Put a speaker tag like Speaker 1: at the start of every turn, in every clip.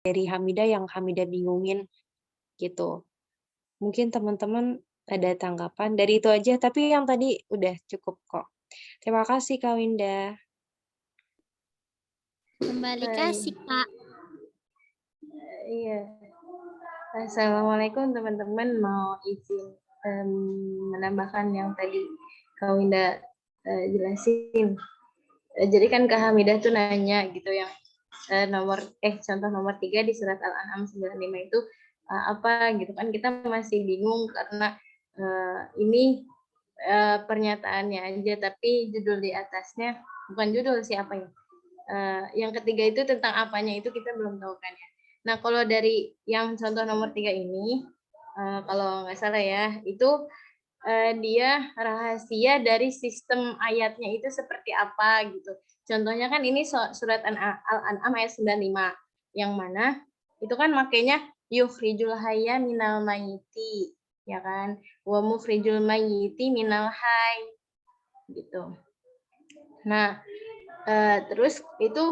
Speaker 1: dari Hamidah yang Hamidah bingungin gitu. Mungkin teman-teman ada tanggapan dari itu aja, tapi yang tadi udah cukup kok. Terima kasih Kak Winda.
Speaker 2: Kembali
Speaker 3: Hai,
Speaker 2: kasih, Kak.
Speaker 3: iya. Assalamualaikum teman-teman. Mau izin menambahkan yang tadi Kak Winda jelasin. Jadi kan Kak Hamidah tuh nanya gitu yang contoh nomor 3 di surat Al-An'am 95 itu apa gitu kan, kita masih bingung karena ini pernyataannya aja, tapi judul di atasnya bukan judul sih, apa ya? Yang ketiga itu tentang apanya itu kita belum tahu kan ya. Nah, kalau dari yang contoh nomor 3 ini, kalau nggak salah ya, itu dia rahasia dari sistem ayatnya itu seperti apa gitu. Contohnya kan ini surat Al-An'am ayat 95, yang mana itu kan makanya yukhrijul hayya minal mayyiti, ya kan? Wa mukhrijul mayyiti minal hayy gitu. Nah, terus itu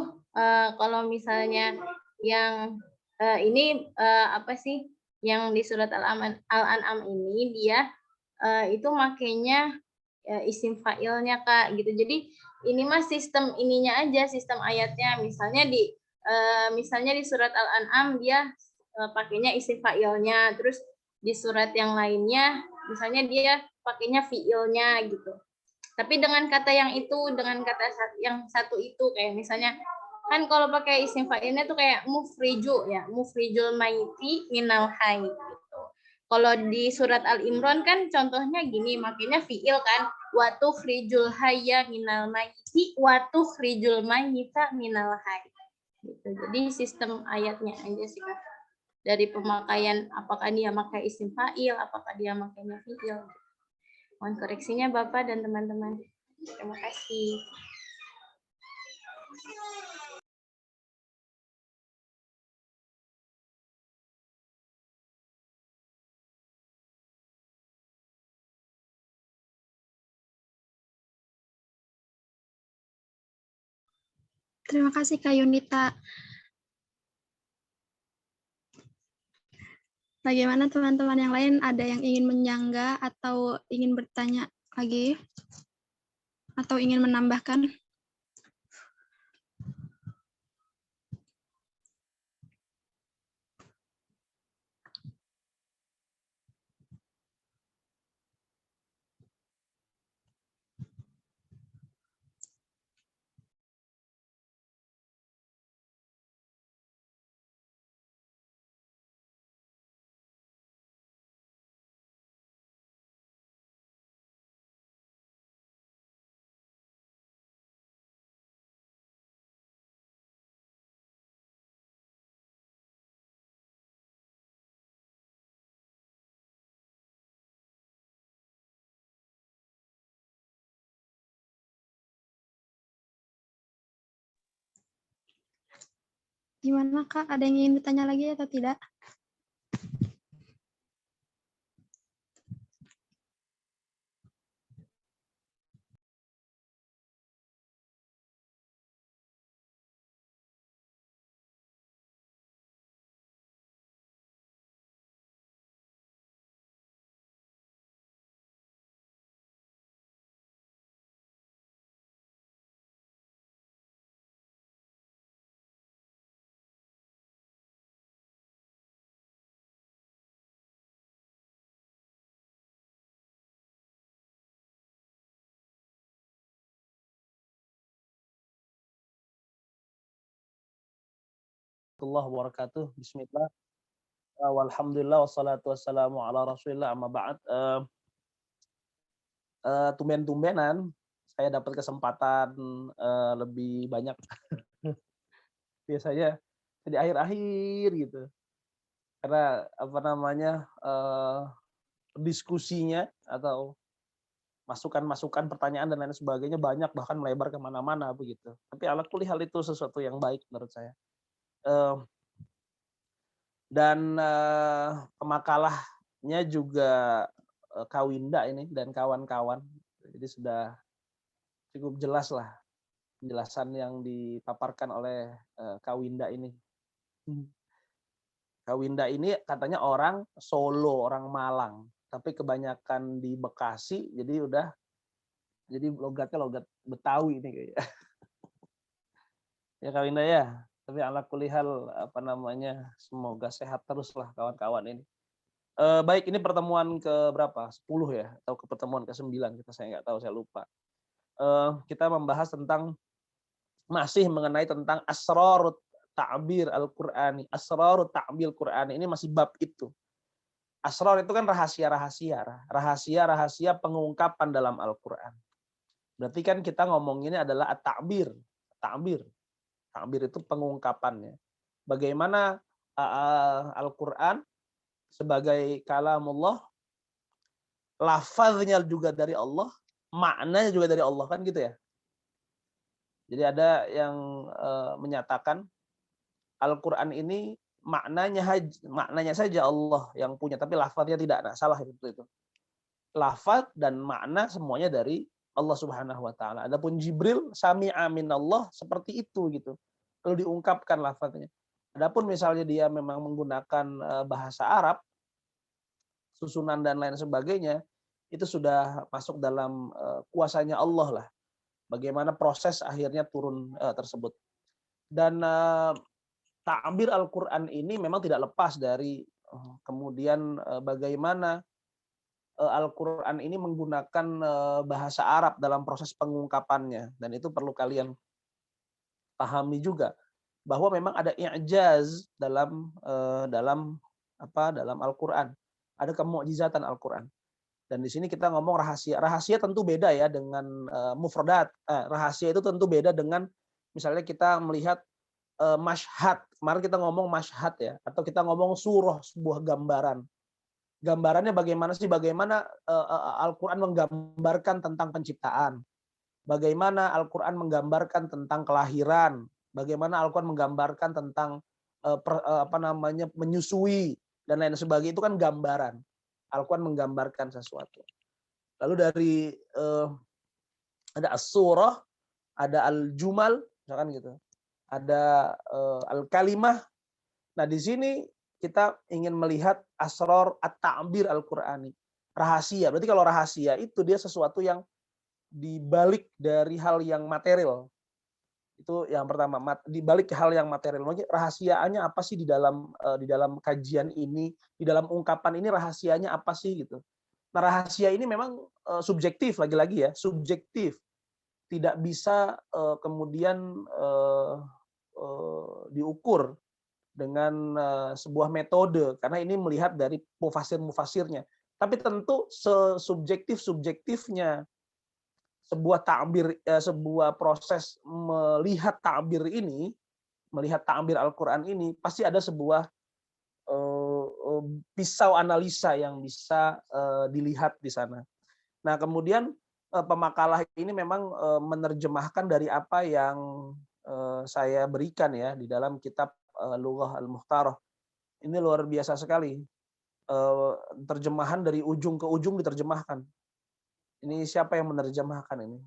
Speaker 3: kalau misalnya yang ini apa sih yang di surat Al-An'am ini dia itu makainya isim fa'ilnya Kak gitu. Jadi ini mah sistem ininya aja, sistem ayatnya. Misalnya di surat Al-An'am dia pakainya isim fa'ilnya, terus di surat yang lainnya misalnya dia pakainya fi'ilnya gitu. Tapi dengan kata yang itu, dengan kata yang satu itu, kayak misalnya kan kalau pakai isim fa'ilnya tuh kayak mufriju ya, mufrijul maiti minal hayy gitu. Kalau di surat Al-Imran kan contohnya gini, makanya fi'il kan, wa tukhrijul hayya minal maiti wa tukhrijul mayita minal hayy gitu. Jadi sistem ayatnya aja sih Kak. Dari pemakaian, apakah dia pakai isim fa'il, apakah dia makainya fi'il. Mohon koreksinya Bapak dan teman-teman. Terima kasih.
Speaker 2: Terima kasih, Kak Yunita. Bagaimana teman-teman yang lain? Ada yang ingin menyangga atau ingin bertanya lagi? Atau ingin menambahkan? Gimana Kak? Ada yang ingin bertanya lagi atau tidak?
Speaker 4: Warahmatullahi wabarakatuh. Bismillah. Walhamdulillah wassalatu wassalamu ala Rasulillah amma ba'd. Tumben-tumbenan saya dapat kesempatan lebih banyak. Biasanya di akhir-akhir gitu. Karena apa namanya diskusinya atau masukan-masukan pertanyaan dan lain sebagainya banyak, bahkan melebar kemana-mana begitu. Tapi ala kulli hal itu sesuatu yang baik menurut saya. Dan pemakalahnya juga Kak Winda ini dan kawan-kawan. Jadi sudah cukup jelas lah penjelasan yang dipaparkan oleh Kak Winda ini. Kak Winda ini katanya orang Solo, orang Malang, tapi kebanyakan di Bekasi, jadi logatnya logat Betawi ini kayaknya. Ya Kak Winda ya. Tapi ala kulihal apa namanya, semoga sehat terus lah kawan-kawan ini. Baik, ini pertemuan ke berapa? 10 ya, atau ke pertemuan ke-9 kita, saya nggak tahu, saya lupa. Kita membahas tentang masih mengenai tentang asrarut ta'bir Al-Qur'ani. Asrarut ta'bir Qur'ani ini masih bab itu. Asrar itu kan rahasia-rahasia pengungkapan dalam Al-Qur'an. Berarti kan kita ngomonginnya adalah at-ta'bir. Ta'bir. Ta'bir itu pengungkapannya. Bagaimana Al-Qur'an sebagai kalamullah, lafaznya juga dari Allah, maknanya juga dari Allah, kan gitu ya. Jadi ada yang menyatakan Al-Qur'an ini maknanya saja Allah yang punya, tapi lafaznya tidak. Nah, salah itu. Lafaz dan makna semuanya dari Allah Subhanahu wa taala. Adapun Jibril sami'a minallah, seperti itu gitu. Lalu diungkapkan lafaznya. Adapun misalnya dia memang menggunakan bahasa Arab, susunan dan lain sebagainya, itu sudah masuk dalam kuasanya Allah lah. Bagaimana proses akhirnya turun tersebut. Dan ta'bir Al-Qur'an ini memang tidak lepas dari kemudian bagaimana Al-Qur'an ini menggunakan bahasa Arab dalam proses pengungkapannya, dan itu perlu kalian pahami juga bahwa memang ada i'jaz dalam dalam Al-Qur'an. Ada kemukjizatan Al-Qur'an. Dan di sini kita ngomong rahasia. Rahasia tentu beda ya dengan mufradat. Rahasia itu tentu beda dengan misalnya kita melihat masyhad. Kemarin kita ngomong masyhad ya, atau kita ngomong surah, sebuah gambaran. Gambarannya bagaimana sih? Bagaimana Al-Qur'an menggambarkan tentang penciptaan. Bagaimana Al-Qur'an menggambarkan tentang kelahiran. Bagaimana Al-Qur'an menggambarkan tentang menyusui dan lain sebagainya, itu kan gambaran. Al-Qur'an menggambarkan sesuatu. Lalu dari ada as-surah, ada al-jumal, misalkan gitu. Ada al-kalimah. Nah, di sini kita ingin melihat asrar at-ta'bir Al-Qur'ani. Rahasia. Berarti kalau rahasia itu dia sesuatu yang dibalik dari hal yang material. Itu yang pertama, dibalik hal yang material. Maksudnya rahasianya apa sih di dalam kajian ini, di dalam ungkapan ini rahasianya apa sih gitu. Nah, rahasia ini memang subjektif, lagi-lagi ya, subjektif. Tidak bisa kemudian diukur dengan sebuah metode, karena ini melihat dari mufasir-mufasirnya. Tapi tentu sesubjektif-subjektifnya sebuah ta'bir, sebuah proses melihat ta'bir ini, melihat ta'bir Al-Qur'an ini, pasti ada sebuah pisau analisa yang bisa dilihat di sana. Nah, kemudian pemakalah ini memang menerjemahkan dari apa yang saya berikan ya di dalam kitab Lughah Al-Mukhtarah. Ini luar biasa sekali. Terjemahan dari ujung ke ujung diterjemahkan. Ini siapa yang menerjemahkan ini?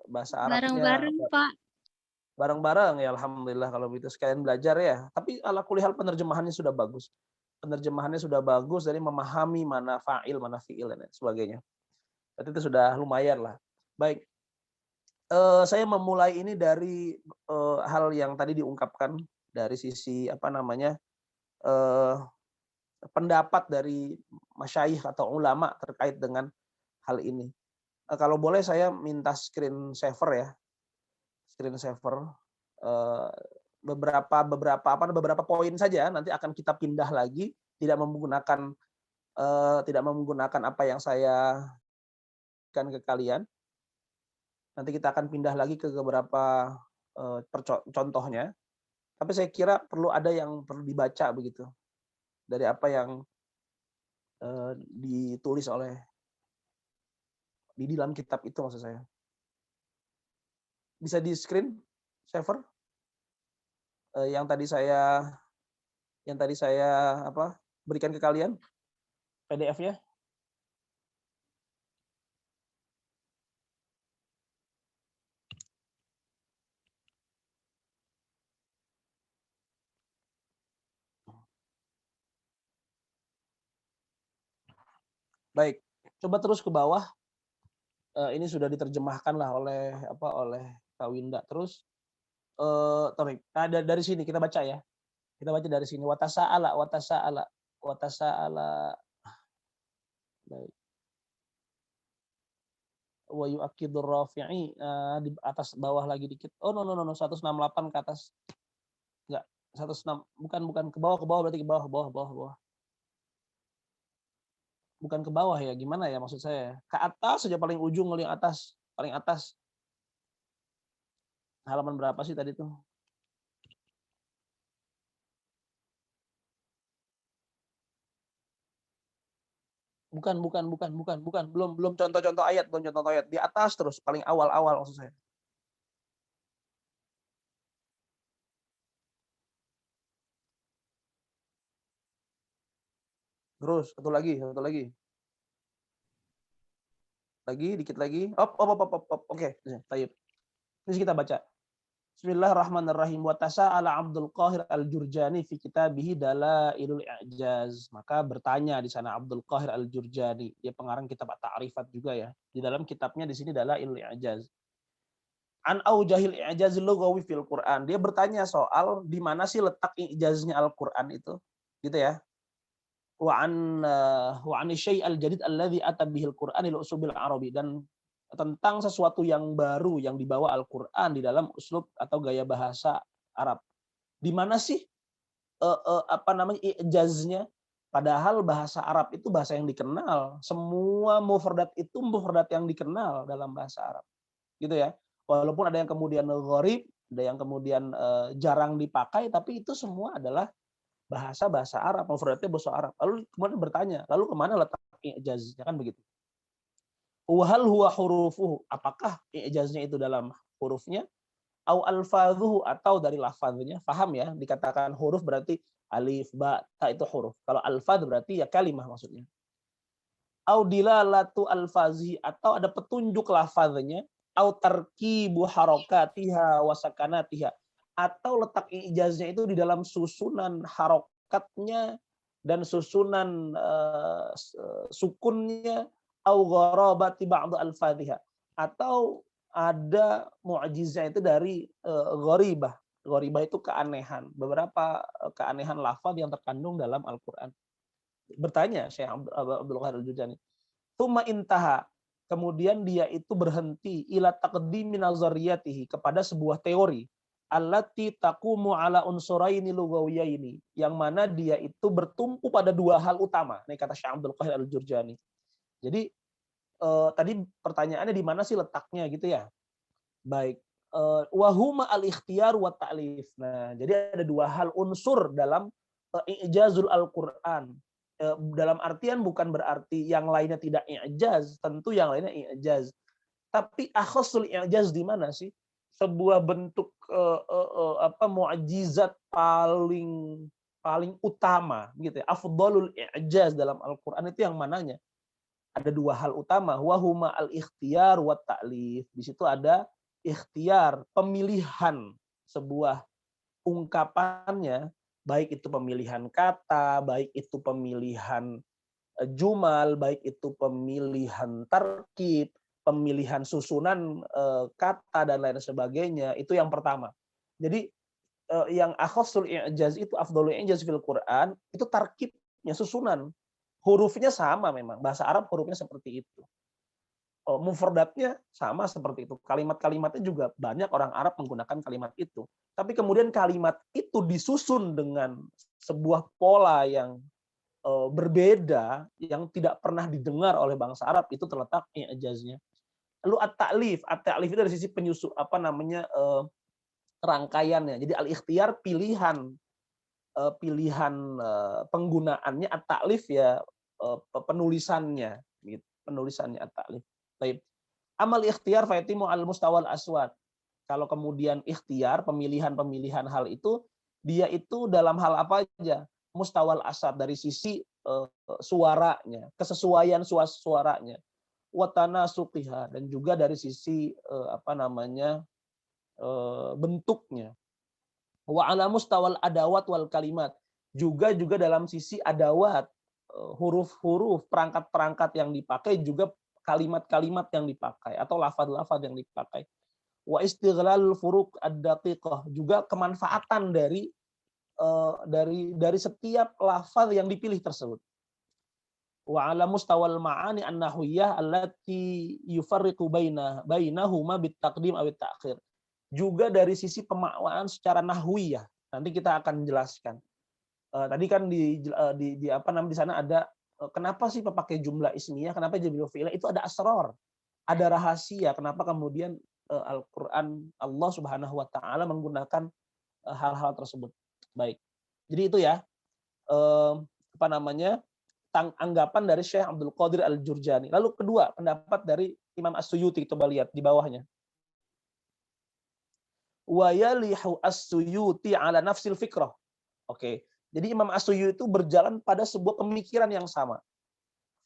Speaker 4: Bahasa Arabnya
Speaker 2: Bareng-bareng, Pak.
Speaker 4: bareng-bareng ya, alhamdulillah kalau begitu, sekalian belajar ya. Tapi ala kulihal penerjemahannya sudah bagus. Penerjemahannya sudah bagus dari memahami mana fa'il, mana fi'il dan sebagainya. Berarti itu sudah lumayan lah. Baik. Saya memulai ini dari hal yang tadi diungkapkan dari sisi pendapat dari masyayikh atau ulama terkait dengan hal ini. Kalau boleh saya minta screen saver ya, screen saver beberapa poin saja. Nanti akan kita pindah lagi, tidak menggunakan apa yang saya berikan ke kalian. Nanti kita akan pindah lagi ke beberapa contohnya. Tapi saya kira ada yang perlu dibaca begitu dari apa yang ditulis di dalam kitab itu, maksud saya. Bisa di screen saver yang tadi saya berikan ke kalian PDF-nya. Baik, coba terus ke bawah. Ini sudah diterjemahkan lah oleh Kak Winda. Terus dari sini kita baca ya. Kita baca dari sini. Watasa'ala, watasa'ala, watasa'ala. Baik. Wa yu'akkidur rafi'i, di atas bawah lagi dikit. Oh no 168 ke atas. Enggak, 106 bukan ke bawah berarti ke bawah. Bukan ke bawah ya, gimana ya maksud saya? Ke atas saja paling ujung paling atas. Halaman berapa sih tadi tuh? Bukan. Belum contoh-contoh ayat, Di atas terus, paling awal maksud saya. Terus, satu lagi. Dikit lagi. Op. Oke, tayyib. Terus kita baca. Bismillahirrahmanirrahim. Wa tasa'ala Abdul Qahir Al-Jurjani fi kitabih Dalailul I'jaz. Maka bertanya di sana Abdul Qahir Al-Jurjani, dia pengarang kitab At-Ta'rifat juga ya. Di dalam kitabnya di sini Dalailul I'jaz. An aujahil i'jaz lughawi fil Qur'an. Dia bertanya soal di mana sih letak i'jaznya Al-Qur'an itu. Gitu ya. Wa an syai' al-jadid alladzi ata bihil Qur'an lil usubil arabi, dan tentang sesuatu yang baru yang dibawa Al-Qur'an di dalam uslub atau gaya bahasa Arab. Di mana sih i'jaznya? Padahal bahasa Arab itu bahasa yang dikenal. Semua mufradat itu mufradat yang dikenal dalam bahasa Arab. Gitu ya. Walaupun ada yang kemudian gharib, ada yang kemudian jarang dipakai, tapi itu semua adalah bahasa Arab, mufradatnya bahasa Arab. Lalu kemudian bertanya, lalu kemana letak i'jaznya, kan begitu? Wahal huwa hurufuhu, apakah i'jaznya itu dalam hurufnya? Au alfadhuhu, atau dari lafaznya? Paham ya, dikatakan huruf berarti alif, ba, ta itu huruf. Kalau alfadz berarti ya kalimah maksudnya. Au dilalatu alfazihi, atau ada petunjuk lafaznya. Au tarkibu harakatiha wa sakanatiha, atau letak i'jaznya itu di dalam susunan harokatnya dan susunan sukunnya, au gharabati ba'd al-fadhiha, atau ada mu'jizah itu dari gharibah. Gharibah itu keanehan, beberapa keanehan lafaz yang terkandung dalam Al-Qur'an. Bertanya Syekh Abdul Qahir Al-Jurjani. Tsumma intaha, kemudian dia itu berhenti ila taqdimi nazariyatihi, kepada sebuah teori allati taqumu ala unsuraini lughawiyaini, yang mana dia itu bertumpu pada dua hal utama. Ini kata Syekh Abdul Qahir Al-Jurjani. Jadi tadi pertanyaannya di mana sih letaknya gitu ya. Baik, wahuma al-ikhtiyar wa ta'lif. Nah, jadi ada dua hal unsur dalam i'jazul Al-Qur'an. Dalam artian bukan berarti yang lainnya tidak i'jaz, tentu yang lainnya i'jaz. Tapi akhasul i'jaz di mana sih? Sebuah bentuk mukjizat paling utama gitu ya. Afdhalul i'jaz dalam Al-Qur'an itu yang mananya? Ada dua hal utama, wahuma al-ikhtiyar wa ta'lif. Di situ ada ikhtiar, pemilihan sebuah ungkapannya, baik itu pemilihan kata, baik itu pemilihan jumal, baik itu pemilihan tarkib, pemilihan susunan kata dan lain sebagainya. Itu yang pertama. Jadi yang akhasul i'jaz itu, afdhalul i'jaz fil Qur'an, itu tarkibnya, susunan. Hurufnya sama memang, bahasa Arab hurufnya seperti itu. Mufradatnya sama seperti itu. Kalimat-kalimatnya juga banyak orang Arab menggunakan kalimat itu. Tapi kemudian kalimat itu disusun dengan sebuah pola yang berbeda, yang tidak pernah didengar oleh bangsa Arab, itu terletak i'jaznya. Lalu at-ta'lif itu dari sisi rangkaiannya. Jadi al-ikhtiyar pilihan penggunaannya, at-ta'lif ya penulisannya, gitu. Penulisannya at-ta'lif. Baik. Amal ikhtiyar fa yatimu al mustawal aswad. Kalau kemudian ikhtiar, pemilihan hal itu, dia itu dalam hal apa aja? Mustawal aswad, dari sisi suaranya, kesesuaian suaranya. Wa tanasuqiha, dan juga dari sisi bentuknya. Wa ala mustawal adawat wal kalimat, juga dalam sisi adawat, huruf-huruf, perangkat-perangkat yang dipakai, juga kalimat-kalimat yang dipakai atau lafaz-lafaz yang dipakai. Wa istighlal furuq ad-daqiqah, juga kemanfaatan dari setiap lafaz yang dipilih tersebut. Wa ala mustawal ma'ani an-nahwiyah allati yufarriqu bainahuma bitaqdim aw ta'khir. Juga dari sisi pemaknaan secara nahwiyah. Nanti kita akan jelaskan. Tadi kan di apa namanya, di sana ada kenapa sih pakai jumlah ismiyah, kenapa jumlah fi'iliyah, itu ada asrar, ada rahasia kenapa kemudian Al-Qur'an Allah Subhanahu wa taala menggunakan hal-hal tersebut. Baik. Jadi itu ya apa namanya, anggapan dari Syekh Abdul Qadir Al-Jurjani. Lalu kedua, pendapat dari Imam As-Suyuti, coba lihat di bawahnya. Wa yalihu As-Suyuti ala nafsil fikrah. Oke. Jadi Imam As-Suyuti itu berjalan pada sebuah pemikiran yang sama.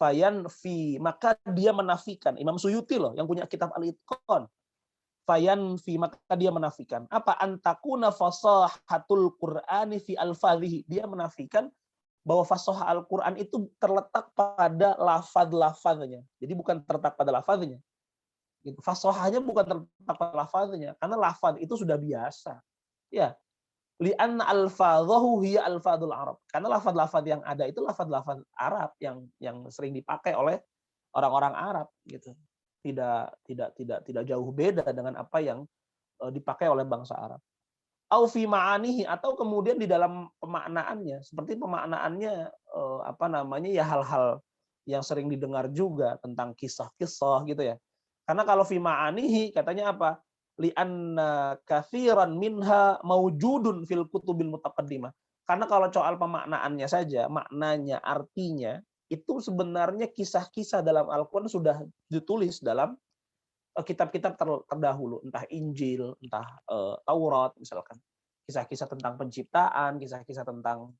Speaker 4: Fayanfi, maka dia menafikan. Imam Suyuti loh yang punya kitab Al-Itqan. Fayanfi, maka dia menafikan. Apa? Antakuna fasahatul Qur'ani fi alfadhihi. Dia menafikan bahwa fasahah Al-Quran itu terletak pada lafaz-lafaznya. Jadi bukan terletak pada lafaznya. Gitu. Fasahahnya bukan terletak pada lafaznya, karena lafaz itu sudah biasa. Ya. Li'anna alfadhahu hiya alfadhul Arab. Karena lafaz-lafaz yang ada itu lafaz-lafaz Arab yang sering dipakai oleh orang-orang Arab gitu. Tidak jauh beda dengan apa yang dipakai oleh bangsa Arab. Au fi ma'anihi, atau kemudian di dalam pemaknaannya, seperti pemaknaannya apa namanya, ya hal-hal yang sering didengar juga tentang kisah-kisah gitu ya. Karena kalau fi ma'anihi katanya apa? Li'anna katsiran minha maujudun fil kutubil mutaqaddimah. Karena kalau soal pemaknaannya saja, maknanya, artinya itu sebenarnya kisah-kisah dalam Al-Qur'an sudah ditulis dalam kitab-kitab terdahulu, entah Injil, entah Taurat misalkan. Kisah-kisah tentang penciptaan, kisah-kisah tentang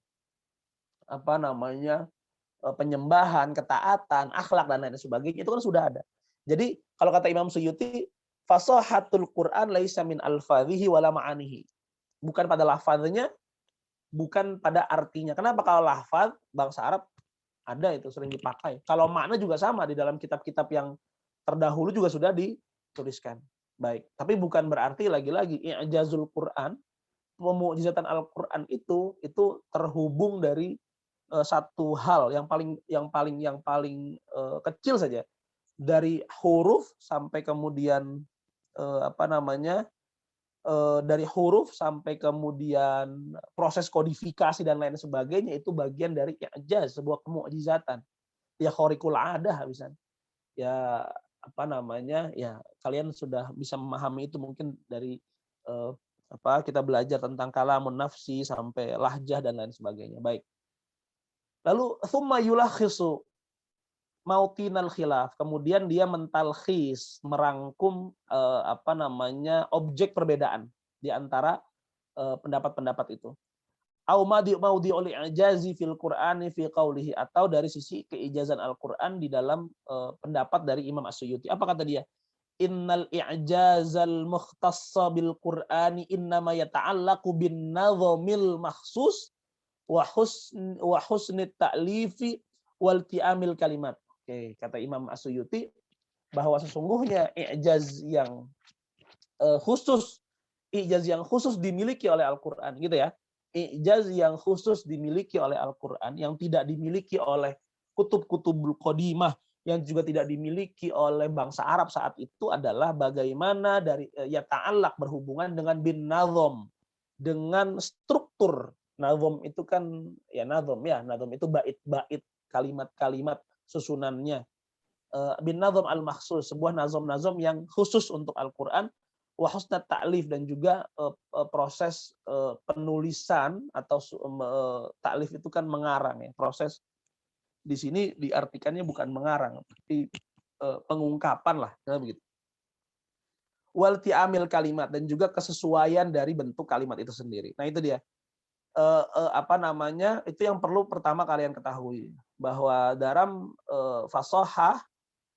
Speaker 4: apa namanya, penyembahan, ketaatan, akhlak dan lain sebagainya, itu kan sudah ada. Jadi kalau kata Imam Suyuti, fasahatul Qur'an laisa min alfadhihi wala ma'anihi. Bukan pada lafaznya, bukan pada artinya. Kenapa? Kalau lafaz bangsa Arab ada, itu sering dipakai. Kalau makna juga sama, di dalam kitab-kitab yang terdahulu juga sudah dituliskan. Baik, tapi bukan berarti lagi-lagi i'jazul Quran, pemukjizatan Al-Quran itu terhubung dari satu hal yang paling kecil saja, dari huruf sampai kemudian apa namanya, dari huruf sampai kemudian proses kodifikasi dan lain sebagainya, itu bagian dari i'jaz, sebuah kemukjizatan. Ya khariqul adah misalnya. Ya apa namanya, ya kalian sudah bisa memahami itu mungkin dari kita belajar tentang kalamun nafsi sampai lahjah dan lain sebagainya. Baik. Lalu thumma yulakhisu mautinal khilaf, kemudian dia mentalkhis, merangkum apa namanya, objek perbedaan di antara pendapat-pendapat itu. Au maudhi'ul i'jazi fil Qur'ani fi qaulihi, atau dari sisi keijazan Al-Qur'an di dalam pendapat dari Imam As-Suyuti. Apa kata dia? Innal i'jazal mukhtassa bil Qur'ani innama yata'allaqu bin nazamil makhsus wa husnit ta'lifi wal ti'amil kalimat. Oke, kata Imam As-Suyuti bahwa sesungguhnya i'jaz yang khusus dimiliki oleh Al-Qur'an gitu ya. I'jaz yang khusus dimiliki oleh Al-Qur'an, yang tidak dimiliki oleh kutub-kutubul qadimah, yang juga tidak dimiliki oleh bangsa Arab saat itu, adalah bagaimana dari ya ta'allaq, berhubungan dengan bin nazam, dengan struktur. Nazam itu kan ya nazam itu bait-bait, kalimat-kalimat susunannya. Bin nazam al-makhsus, sebuah nazam-nazam yang khusus untuk Al-Qur'an. Wa husnat ta'lif, dan juga proses penulisan atau ta'lif itu kan mengarang ya. Proses di sini diartikannya bukan mengarang, tapi pengungkapan lah, begitu. Wal ti'amil kalimat, dan juga kesesuaian dari bentuk kalimat itu sendiri. Nah, itu dia. Apa namanya? Itu yang perlu pertama kalian ketahui, bahwa dalam fasahah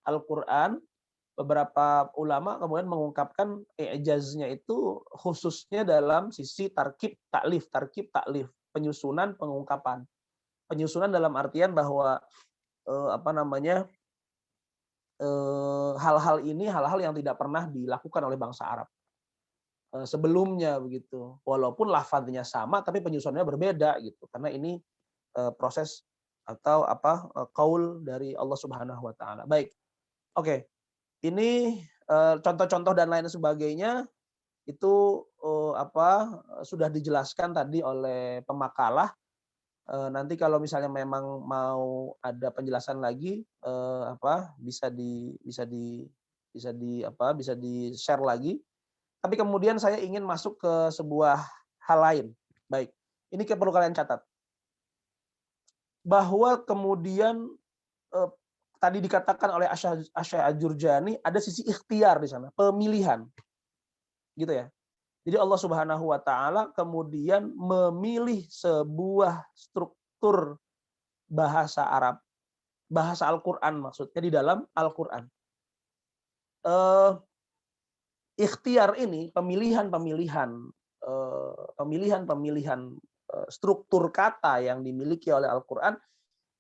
Speaker 4: Al-Qur'an, beberapa ulama kemudian mengungkapkan i'jaznya itu khususnya dalam sisi tarkib taklif, penyusunan, pengungkapan. Penyusunan dalam artian bahwa hal-hal ini hal-hal yang tidak pernah dilakukan oleh bangsa Arab sebelumnya begitu. Walaupun lafadznya sama tapi penyusunannya berbeda gitu. Karena ini proses atau qaul dari Allah Subhanahu wa taala. Baik. Oke. Ini contoh-contoh dan lain sebagainya itu sudah dijelaskan tadi oleh pemakalah. Nanti kalau misalnya memang mau ada penjelasan lagi bisa di-share lagi. Tapi kemudian saya ingin masuk ke sebuah hal lain. Baik. Ini perlu kalian catat. Bahwa kemudian tadi dikatakan oleh Asy-Syaikh Al-Jurjani ada sisi ikhtiar di sana, pemilihan. Gitu ya. Jadi Allah Subhanahu wa taala kemudian memilih sebuah struktur bahasa Arab, bahasa Al-Qur'an maksudnya di dalam Al-Qur'an. Ikhtiar ini pemilihan-pemilihan struktur kata yang dimiliki oleh Al-Qur'an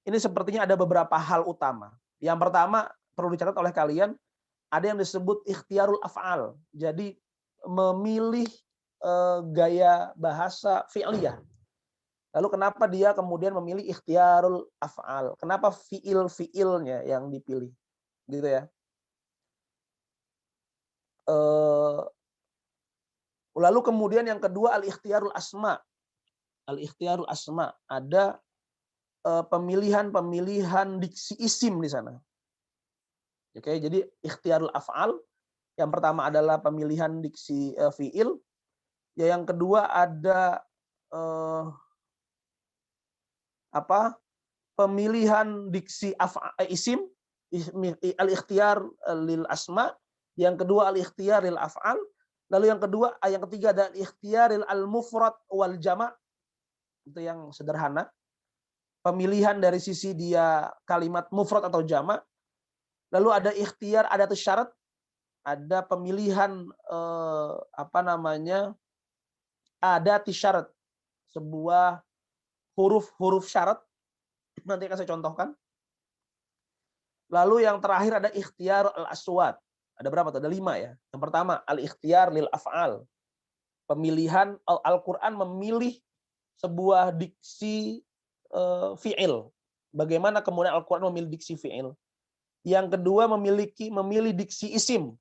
Speaker 4: ini sepertinya ada beberapa hal utama. Yang pertama perlu dicatat oleh kalian, ada yang disebut ikhtiarul af'al. Jadi memilih gaya bahasa fi'liyah. Lalu kenapa dia kemudian memilih ikhtiarul af'al? Kenapa fi'il-fi'ilnya yang dipilih? Gitu ya. Lalu kemudian yang kedua al-ikhtiarul asma. Al-ikhtiarul asma. Ada pemilihan diksi isim di sana. Oke, jadi ikhtiarul af'al yang pertama adalah pemilihan diksi fi'il, ya yang kedua ada pemilihan diksi isim, al-ikhtiyar lil asma, yang kedua al-ikhtiyar lil af'al, lalu yang ketiga ada al-ikhtiyar al mufrad wal jama', itu yang sederhana. Pemilihan dari sisi dia kalimat mufrad atau jama'. Lalu ada ikhtiar adatus syarat, ada pemilihan adatus syarat, sebuah huruf syarat. Nanti akan saya contohkan. Lalu yang terakhir ada ikhtiar al-aswat. Ada berapa tuh? Ada 5 ya. Yang pertama al-ikhtiar lil af'al. Pemilihan Al-Qur'an memilih sebuah diksi fi'il. Bagaimana kemudian Al-Qur'an memilih diksi fi'il. Yang kedua memilih diksi isim.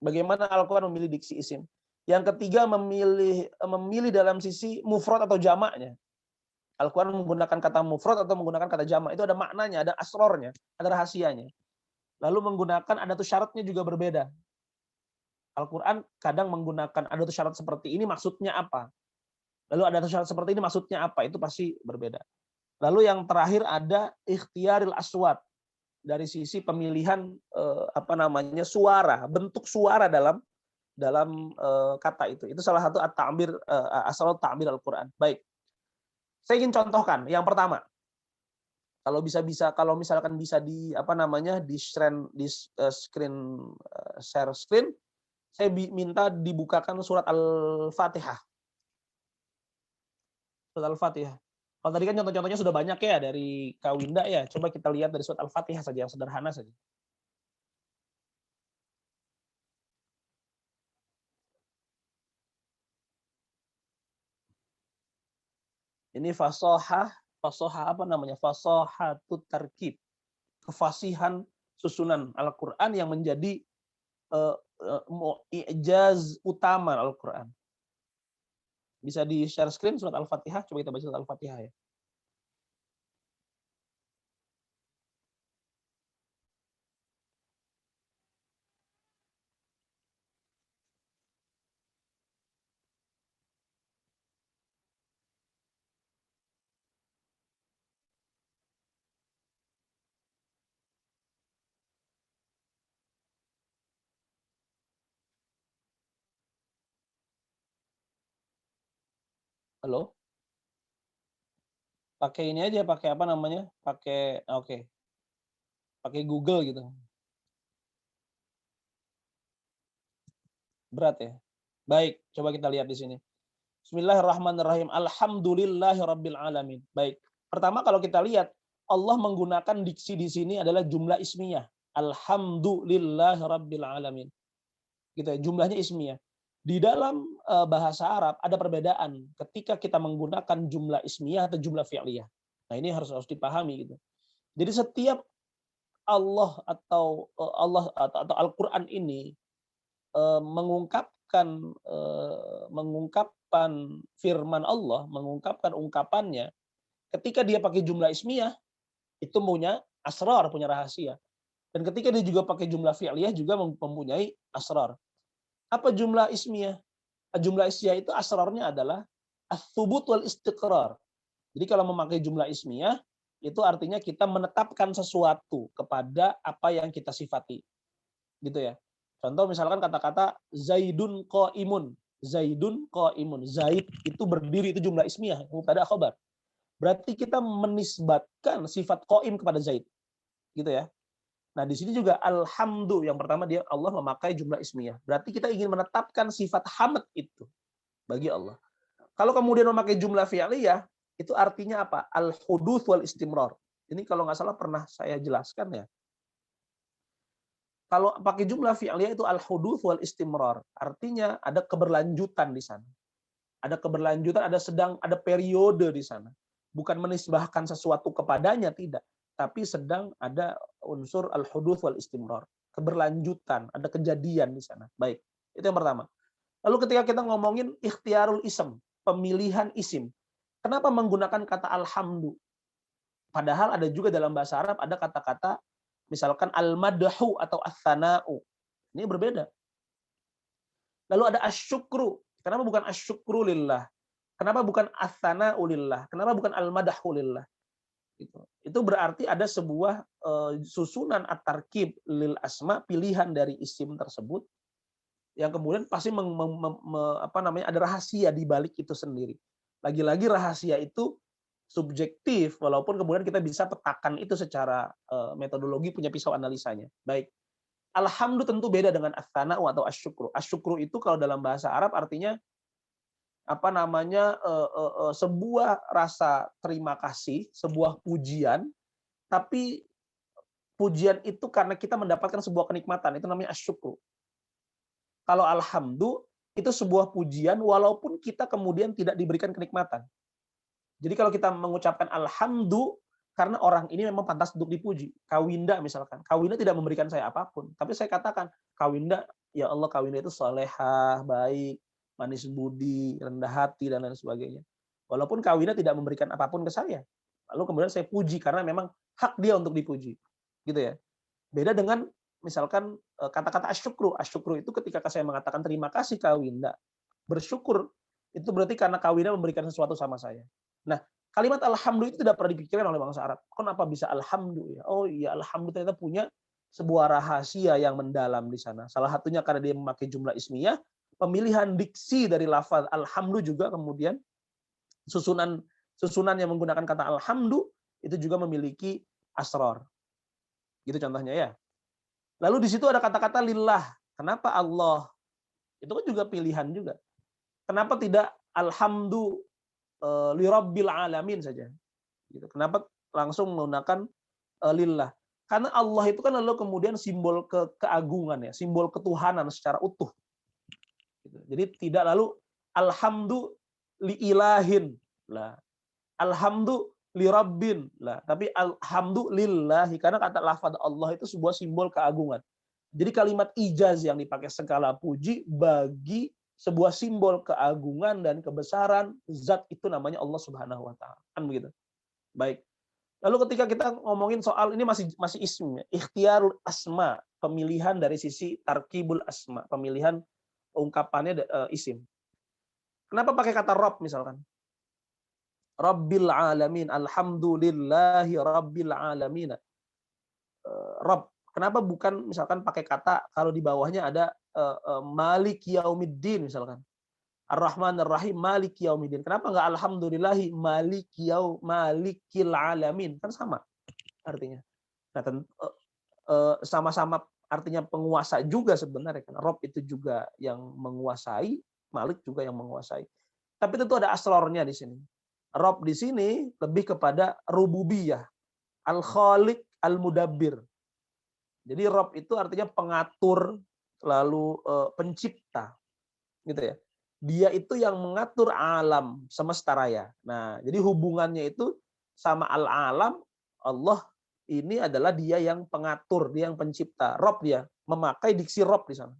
Speaker 4: Bagaimana Al-Qur'an memilih diksi isim. Yang ketiga memilih dalam sisi mufrad atau jamaknya. Al-Qur'an menggunakan kata mufrad atau menggunakan kata jamak. Itu ada maknanya, ada asrornya, ada rahasianya. Lalu menggunakan adatus syaratnya juga berbeda. Al-Qur'an kadang menggunakan adatus syarat seperti ini maksudnya apa? Lalu adatus syarat seperti ini maksudnya apa? Itu pasti berbeda. Lalu yang terakhir ada ikhtiaril aswat. Dari sisi pemilihan suara, bentuk suara dalam kata itu. Itu salah satu at-ta'bir asal ta'bir Al-Qur'an. Baik. Saya ingin contohkan yang pertama. Kalau misalkan bisa di share screen, saya minta dibukakan surat Al-Fatihah. Surat Al-Fatihah. Kalau tadi kan contoh-contohnya sudah banyak ya dari Kak Winda ya. Coba kita lihat dari surat Al-Fatihah saja yang sederhana saja. Ini fasohah fasohatut tarkib. Kefasihan susunan Al-Qur'an yang menjadi i'jaz utama Al-Qur'an. Bisa di share screen surat Al-Fatihah, coba kita baca surat Al-Fatihah ya. Halo? Pakai ini aja, pakai pakai Google gitu. Berat ya. Baik, coba kita lihat di sini. Bismillahirrahmanirrahim. Alhamdulillahirabbil alamin. Baik. Pertama kalau kita lihat Allah menggunakan diksi di sini adalah jumlah ismiyah. Alhamdulillah rabbil alamin. Gitu ya, jumlahnya ismiyah. Di dalam bahasa Arab ada perbedaan ketika kita menggunakan jumlah ismiyah atau jumlah fi'liyah. Nah, ini harus dipahami gitu. Jadi setiap Allah atau Al-Qur'an ini mengungkapkan firman Allah, mengungkapkan ungkapannya, ketika dia pakai jumlah ismiyah itu punya asrar, punya rahasia. Dan ketika dia juga pakai jumlah fi'liyah juga mempunyai asrar. Apa jumlah ismiyah? Jumlah ismiyah itu asrarnya adalah ats-tsubut wal istiqrar. Jadi kalau memakai jumlah ismiyah itu artinya kita menetapkan sesuatu kepada apa yang kita sifati. Gitu ya. Contoh misalkan kata-kata Zaidun qaimun. Zaidun qaimun. Zaid itu berdiri, itu jumlah ismiyah, mubtada khabar. Berarti kita menisbatkan sifat qaim kepada Zaid. Gitu ya. Nah, di sini juga alhamdu yang pertama dia Allah memakai jumlah ismiyah. Berarti kita ingin menetapkan sifat hamd itu bagi Allah. Kalau kemudian memakai jumlah fi'liyah, itu artinya apa? Al-huduts wal istimrar. Ini kalau nggak salah pernah saya jelaskan ya. Kalau pakai jumlah fi'liyah itu al-huduts wal istimrar. Artinya ada keberlanjutan di sana. Ada keberlanjutan, ada periode di sana. Bukan menisbahkan sesuatu kepadanya, tidak. Tapi sedang ada unsur al-huduts wal istimrar. Keberlanjutan, ada kejadian di sana. Baik, itu yang pertama. Lalu ketika kita ngomongin ikhtiarul ism, pemilihan isim. Kenapa menggunakan kata alhamdu? Padahal ada juga dalam bahasa Arab ada kata-kata misalkan al-madhu atau ats-tsana'u. Ini berbeda. Lalu ada asyukru. Kenapa bukan asyukru lillah? Kenapa bukan ats-tsana'u lillah? Kenapa bukan al-madhu lillah? Itu berarti ada sebuah susunan at-tarkib lil asma, pilihan dari isim tersebut yang kemudian pasti ada rahasia di balik itu sendiri. Lagi-lagi rahasia itu subjektif, walaupun kemudian kita bisa petakan itu secara metodologi punya pisau analisanya. Baik. Alhamdu tentu beda dengan ats-tsana'u atau asyukru. Asyukru itu kalau dalam bahasa Arab artinya sebuah rasa terima kasih, sebuah pujian, tapi pujian itu karena kita mendapatkan sebuah kenikmatan, itu namanya asyukru. Kalau alhamdu itu sebuah pujian walaupun kita kemudian tidak diberikan kenikmatan. Jadi kalau kita mengucapkan alhamdu karena orang ini memang pantas untuk dipuji. Kawinda misalkan. Kawinda tidak memberikan saya apapun, tapi saya katakan Kawinda, ya Allah Kawinda itu salehah, baik, manis budi, rendah hati dan lain sebagainya. Walaupun Kawinda tidak memberikan apapun ke saya. Lalu kemudian saya puji karena memang hak dia untuk dipuji. Gitu ya. Beda dengan misalkan kata-kata asyukru. Asyukru itu ketika saya mengatakan terima kasih Kawinda. Bersyukur itu berarti karena Kawinda memberikan sesuatu sama saya. Nah, kalimat alhamdu itu tidak pernah dipikirkan oleh bangsa Arab. Kenapa bisa alhamdu ya? Oh iya, alhamdu ternyata punya sebuah rahasia yang mendalam di sana. Salah satunya karena dia memakai jumlah ismiyah, pemilihan diksi dari lafaz alhamdu juga kemudian susunan yang menggunakan kata alhamdu itu juga memiliki asrar. Gitu contohnya ya. Lalu di situ ada kata-kata lillah. Kenapa Allah? Itu kan juga pilihan juga. Kenapa tidak alhamdu li rabbil alamin saja? Gitu. Kenapa langsung menggunakan lillah? Karena Allah itu kan lalu kemudian simbol keagungan ya, simbol ketuhanan secara utuh. Jadi tidak lalu alhamdu li ilahin lah, alhamdu li rabbin lah, tapi alhamdu lillahi karena kata lafaz Allah itu sebuah simbol keagungan. Jadi kalimat ijaz yang dipakai segala puji bagi sebuah simbol keagungan dan kebesaran zat itu namanya Allah Subhanahu wa taala. Kan begitu. Baik. Lalu ketika kita ngomongin soal ini masih ism, ikhtiarul asma, pemilihan dari sisi tarkibul asma, pemilihan ungkapannya isim. Kenapa pakai kata Rabb misalkan? Rabbil alamin, alhamdulillahi rabbil alamin. Rabb. Kenapa bukan misalkan pakai kata kalau di bawahnya ada Malik Yaumiddin misalkan. Ar-Rahman Ar-Rahim Malik Yaumiddin. Kenapa enggak alhamdulillahi malikil alamin? Kan sama artinya. Nah, sama-sama artinya penguasa juga sebenarnya kan. Rob itu juga yang menguasai, Malik juga yang menguasai. Tapi tentu ada asrornya di sini. Rob di sini lebih kepada rububiyah, al-khaliq, al-mudabbir. Jadi Rob itu artinya pengatur, lalu pencipta, gitu ya. Dia itu yang mengatur alam semesta raya. Nah, jadi hubungannya itu sama al-alam, Allah ini adalah dia yang pengatur, dia yang pencipta. Rob dia memakai diksi Rob di sana,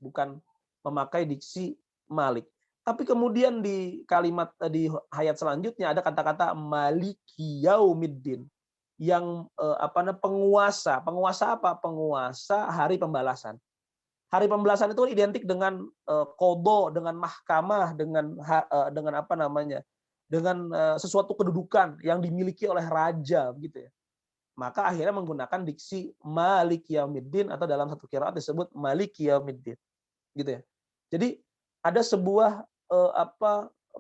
Speaker 4: bukan memakai diksi Malik. Tapi kemudian di kalimat di ayat selanjutnya ada kata-kata Maliki Yaumiddin, yang penguasa. Penguasa apa? Penguasa hari pembalasan. Hari pembalasan itu identik dengan qadha, dengan mahkamah, dengan apa namanya? Dengan sesuatu kedudukan yang dimiliki oleh raja, begitu ya. Maka akhirnya menggunakan diksi Maliki Yaumiddin, atau dalam satu qiraat disebut Maliki Yaumiddin, gitu ya. Jadi ada sebuah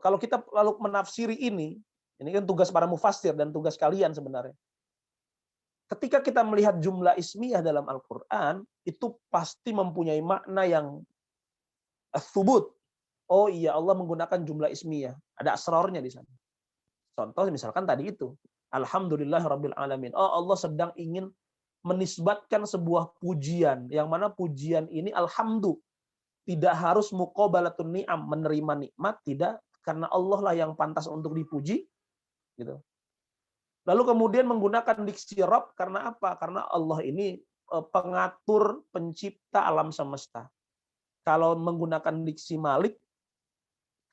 Speaker 4: kalau kita lalu menafsiri ini kan tugas para mufassir dan tugas kalian sebenarnya. Ketika kita melihat jumlah ismiyah dalam Al-Qur'an, itu pasti mempunyai makna yang tsubut. Oh iya, Allah menggunakan jumlah ismiyah, ada asrarnya di sana. Contoh misalkan tadi itu, Alhamdulillahirabbil alamin. Oh, Allah sedang ingin menisbatkan sebuah pujian, yang mana pujian ini alhamdu, tidak harus muqabalatun ni'am, menerima nikmat, tidak, karena Allah lah yang pantas untuk dipuji, gitu. Lalu kemudian menggunakan diksi Rabb karena apa? Karena Allah ini pengatur, pencipta alam semesta. Kalau menggunakan diksi Malik,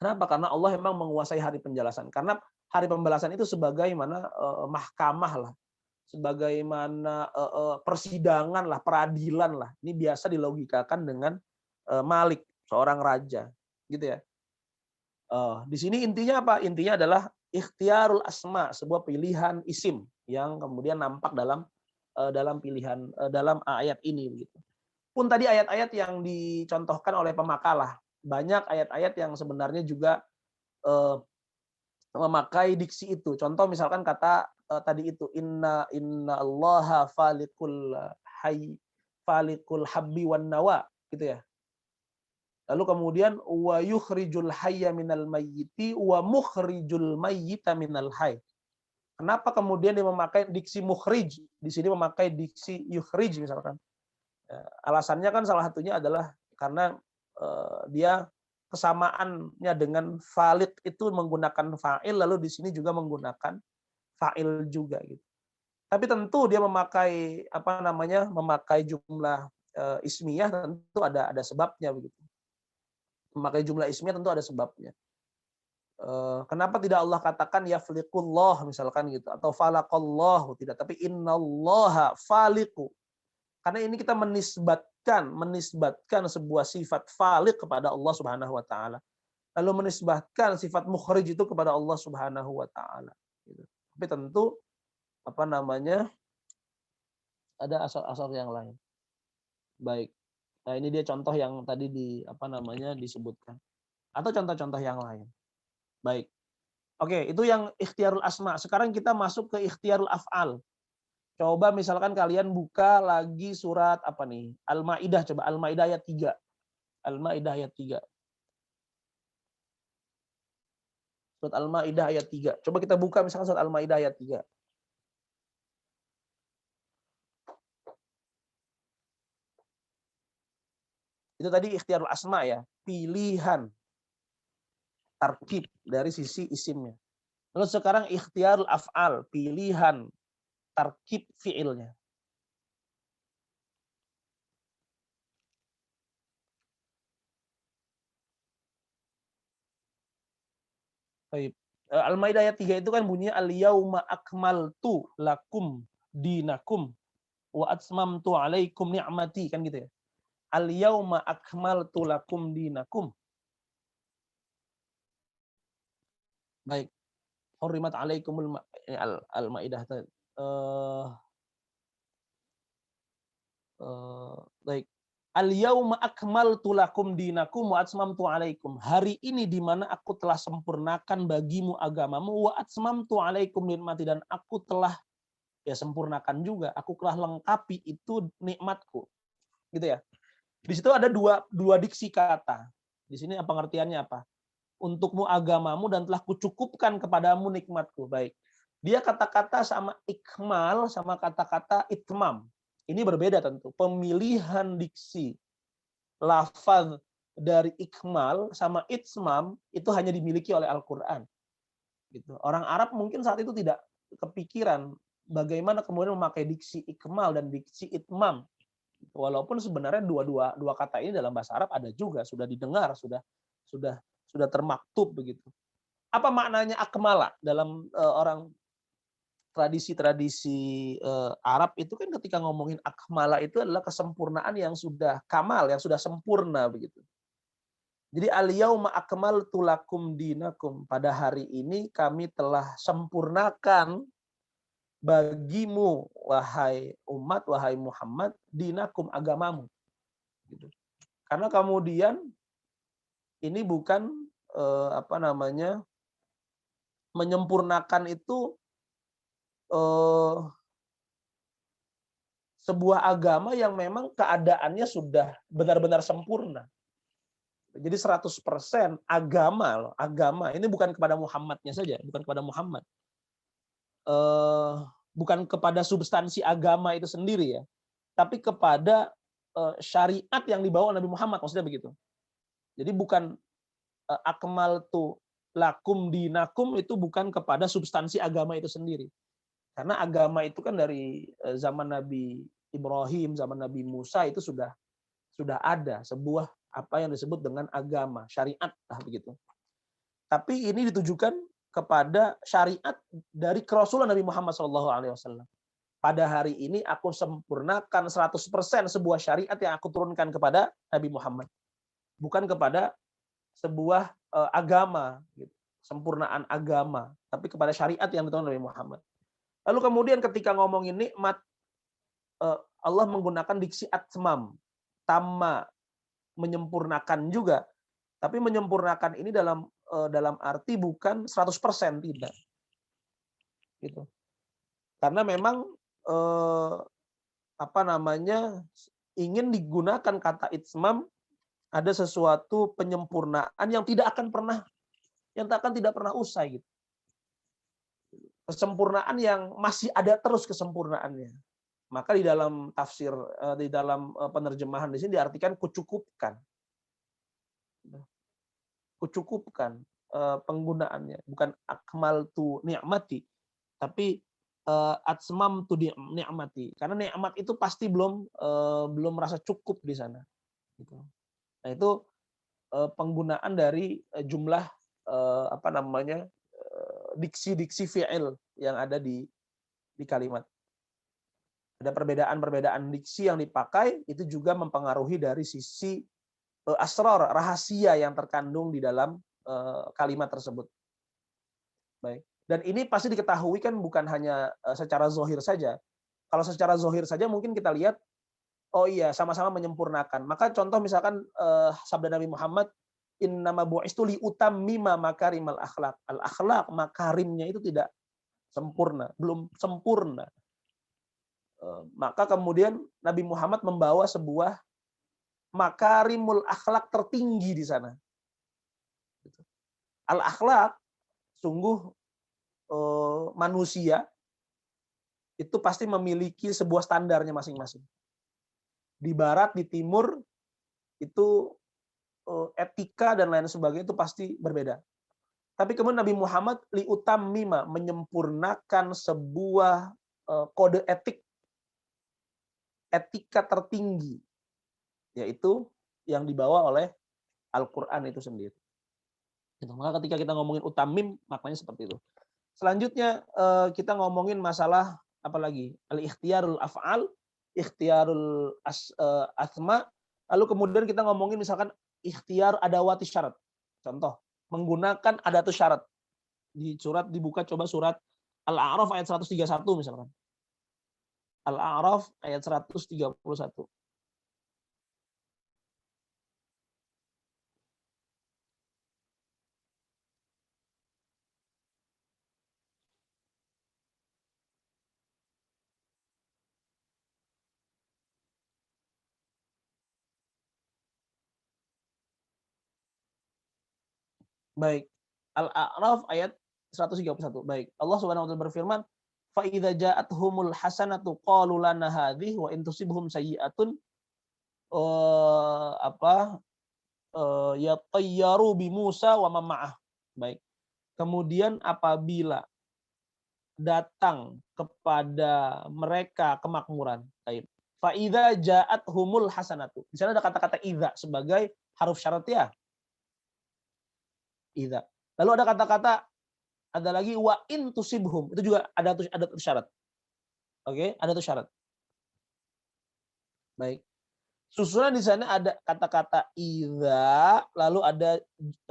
Speaker 4: kenapa? Karena Allah memang menguasai hari penjelasan. Karena hari pembalasan itu sebagaimana mahkamah lah, sebagaimana persidangan lah, peradilan lah. Ini biasa dilogikakan dengan Malik, seorang raja, gitu ya. Di sini intinya apa? Intinya adalah ikhtiarul asma, sebuah pilihan isim yang kemudian nampak dalam pilihan dalam ayat ini, begitu. Pun tadi ayat-ayat yang dicontohkan oleh pemakalah, banyak ayat-ayat yang sebenarnya juga memakai diksi itu. Contoh misalkan kata tadi itu inna allaha faliqul habbi wan nawa, gitu ya. Lalu kemudian wa yukhrijul hayya minal mayyiti wa mukhrijul mayyita minal hayy. Kenapa kemudian dia memakai diksi mukhrij, di sini memakai diksi yukhrij misalkan? Alasannya kan salah satunya adalah karena dia kesamaannya dengan faliq itu menggunakan fa'il, lalu di sini juga menggunakan fa'il juga, gitu. Tapi tentu dia memakai memakai jumlah ismiyah, tentu ada sebabnya, begitu. Memakai jumlah ismiyah tentu ada sebabnya. Kenapa tidak Allah katakan yafliqullah misalkan gitu, atau falaqallahu, tidak, tapi innallaha faliqu. Karena ini kita menisbatkan sebuah sifat faliq kepada Allah Subhanahu wa taala. Lalu menisbatkan sifat mukhrij itu kepada Allah Subhanahu wa taala, gitu. Tapi tentu ada asal-asal yang lain. Baik. Nah, ini dia contoh yang tadi disebutkan. Atau contoh-contoh yang lain. Baik. Oke, itu yang ikhtiarul asma. Sekarang kita masuk ke ikhtiarul af'al. Coba misalkan kalian buka lagi surat apa nih? Al-Maidah, coba Al-Maidah ayat 3. Al-Maidah ayat 3. Surat Al-Maidah ayat 3. Coba kita buka misalkan surat Al-Maidah ayat 3. Itu tadi ikhtiarul asma ya, pilihan tarkib dari sisi isimnya. Lalu sekarang ikhtiarul af'al, pilihan tarkib fi'ilnya. Baik. Al-Maidah ayat 3 itu kan bunyinya al-yauma akmaltu lakum dinakum wa atmamtu alaikum ni'mati, kan gitu ya. Al-yauma akmaltu lakum dinakum. Baik. Hurrimat alaikumul al-Maidah. Baik. Al-yauma akmaltu lakum dinakum wa atmamtu alaikum. Hari ini di mana aku telah sempurnakan bagimu agamamu, wa atmamtu alaikum ni'mati, dan aku telah sempurnakan juga, aku telah lengkapi itu nikmatku. Gitu ya. Di situ ada dua diksi kata. Di sini pengertiannya apa? untukmu agamamu dan telah kucukupkan kepadamu nikmatku. Baik. Dia kata-kata sama ikmal sama kata-kata itmam. Ini berbeda tentu. Pemilihan diksi lafaz dari ikmal sama itmam itu hanya dimiliki oleh Al-Qur'an. Gitu. Orang Arab mungkin saat itu tidak kepikiran bagaimana kemudian memakai diksi ikmal dan diksi itmam. Walaupun sebenarnya dua kata ini dalam bahasa Arab ada juga, sudah didengar, sudah termaktub begitu. Apa maknanya akmala dalam orang tradisi-tradisi Arab itu kan ketika ngomongin akmala itu adalah kesempurnaan yang sudah kamal, yang sudah sempurna begitu. Jadi al-yauma akmaltu lakum dinakum, pada hari ini kami telah sempurnakan bagimu wahai umat, wahai Muhammad, dinakum agamamu. Gitu. Karena kemudian ini bukan menyempurnakan itu sebuah agama yang memang keadaannya sudah benar-benar sempurna. Jadi 100% agama, agama ini bukan kepada Muhammadnya saja, bukan kepada Muhammad. Bukan kepada substansi agama itu sendiri ya, tapi kepada syariat yang dibawa Nabi Muhammad, maksudnya begitu. Jadi bukan akmaltu lakum dinakum itu bukan kepada substansi agama itu sendiri. Karena agama itu kan dari zaman Nabi Ibrahim, zaman Nabi Musa itu sudah ada sebuah apa yang disebut dengan agama, syariat lah begitu. Tapi ini ditujukan kepada syariat dari kerasulan Nabi Muhammad SAW. Pada hari ini aku sempurnakan 100% sebuah syariat yang aku turunkan kepada Nabi Muhammad. Bukan kepada sebuah agama, gitu. Sempurnaan agama, tapi kepada syariat yang diturunkan Nabi Muhammad. Lalu kemudian ketika ngomongin nikmat, Allah menggunakan diksi atmam, tamma, menyempurnakan juga. Tapi menyempurnakan ini dalam arti bukan 100%, tidak. Gitu. Karena memang ingin digunakan kata itmam, ada sesuatu penyempurnaan yang tidak akan pernah usai gitu. Kesempurnaan yang masih ada terus kesempurnaannya. Maka di dalam tafsir, di dalam penerjemahan di sini diartikan kucukupkan. Kucukupkan penggunaannya, bukan akmaltu ni'mati, tapi atmamtu ni'mati. Karena nikmat itu pasti belum merasa cukup di sana. Gitu. Nah itu penggunaan dari jumlah diksi-diksi fi'il yang ada di kalimat. Ada perbedaan-perbedaan diksi yang dipakai, itu juga mempengaruhi dari sisi asrar, rahasia yang terkandung di dalam kalimat tersebut. Baik. Dan ini pasti diketahui kan bukan hanya secara zohir saja. Kalau secara zohir saja mungkin kita lihat, oh iya sama-sama menyempurnakan. Maka contoh misalkan sabda Nabi Muhammad, innama bu'istu li utammima makarimal akhlak. Al-akhlak, makarimnya itu tidak sempurna, belum sempurna. Maka kemudian Nabi Muhammad membawa sebuah makarimul akhlak tertinggi di sana. Al-akhlak, sungguh manusia itu pasti memiliki sebuah standarnya masing-masing. Di barat, di timur, itu etika dan lain sebagainya itu pasti berbeda. Tapi kemudian Nabi Muhammad liutammima, menyempurnakan sebuah kode etika tertinggi, yaitu yang dibawa oleh Al-Quran itu sendiri. Maka ketika kita ngomongin utammim, maknanya seperti itu. Selanjutnya kita ngomongin masalah apa lagi? Al-ikhtiyarul af'al, ikhtiyarul asma, lalu kemudian kita ngomongin misalkan ikhtiyar adawati syarat. Contoh, menggunakan adatus syarat. Di surat dibuka coba surat Al-A'raf ayat 131 misalkan. Al-A'raf ayat 131. Baik. Al-A'raf ayat 131. Baik. Allah Subhanahu wa taala berfirman, "Fa idza ja'atuhumul hasanatu qalu lana hadhihi wa in tusibhum sayyi'atun yatayyaru bi Musa wa man ma'ah." Baik. Kemudian apabila datang kepada mereka kemakmuran. Baik. Fa idza ja'atuhumul hasanatu. Di sana ada kata-kata idza sebagai huruf syarat ya. Idza. Lalu ada kata-kata ada lagi wa in tusibhum. Itu juga ada tuh syarat. Oke, ada tuh syarat. Baik. Susunan di sana ada kata-kata idza, lalu ada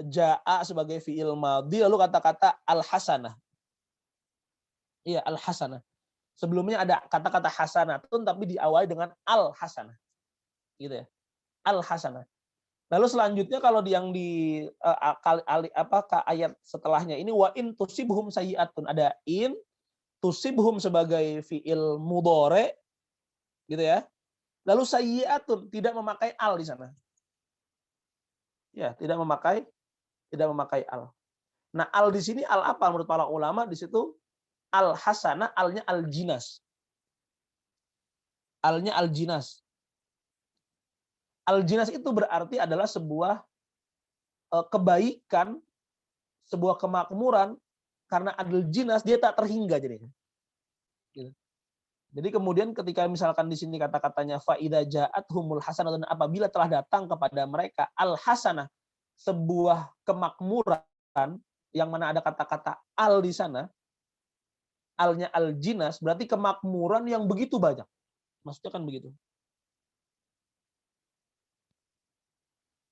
Speaker 4: jaa sebagai fiil madhi, lalu kata-kata al-hasanah. Iya, al-hasanah. Sebelumnya ada kata-kata hasanatun tapi diawali dengan al-hasanah. Gitu ya. Al-hasanah. Lalu selanjutnya kalau yang di ayat setelahnya ini wa in tusibhum sayyi'atun, ada in, tusibhum sebagai fiil mudhari gitu ya. Lalu sayyi'atun tidak memakai al di sana. Ya, tidak memakai al. Nah, al di sini al apa menurut para ulama? Di situ al hasanah, alnya al jinas. Alnya al jinas. Al jinas itu berarti adalah sebuah kebaikan, sebuah kemakmuran karena adil jinas dia tak terhingga jadinya. Gitu. Jadi kemudian ketika misalkan di sini kata-katanya faida ja'athumul hasanah, dan apabila telah datang kepada mereka al hasanah, sebuah kemakmuran yang mana ada kata-kata al di sana, alnya al jinas berarti kemakmuran yang begitu banyak. Maksudnya kan begitu.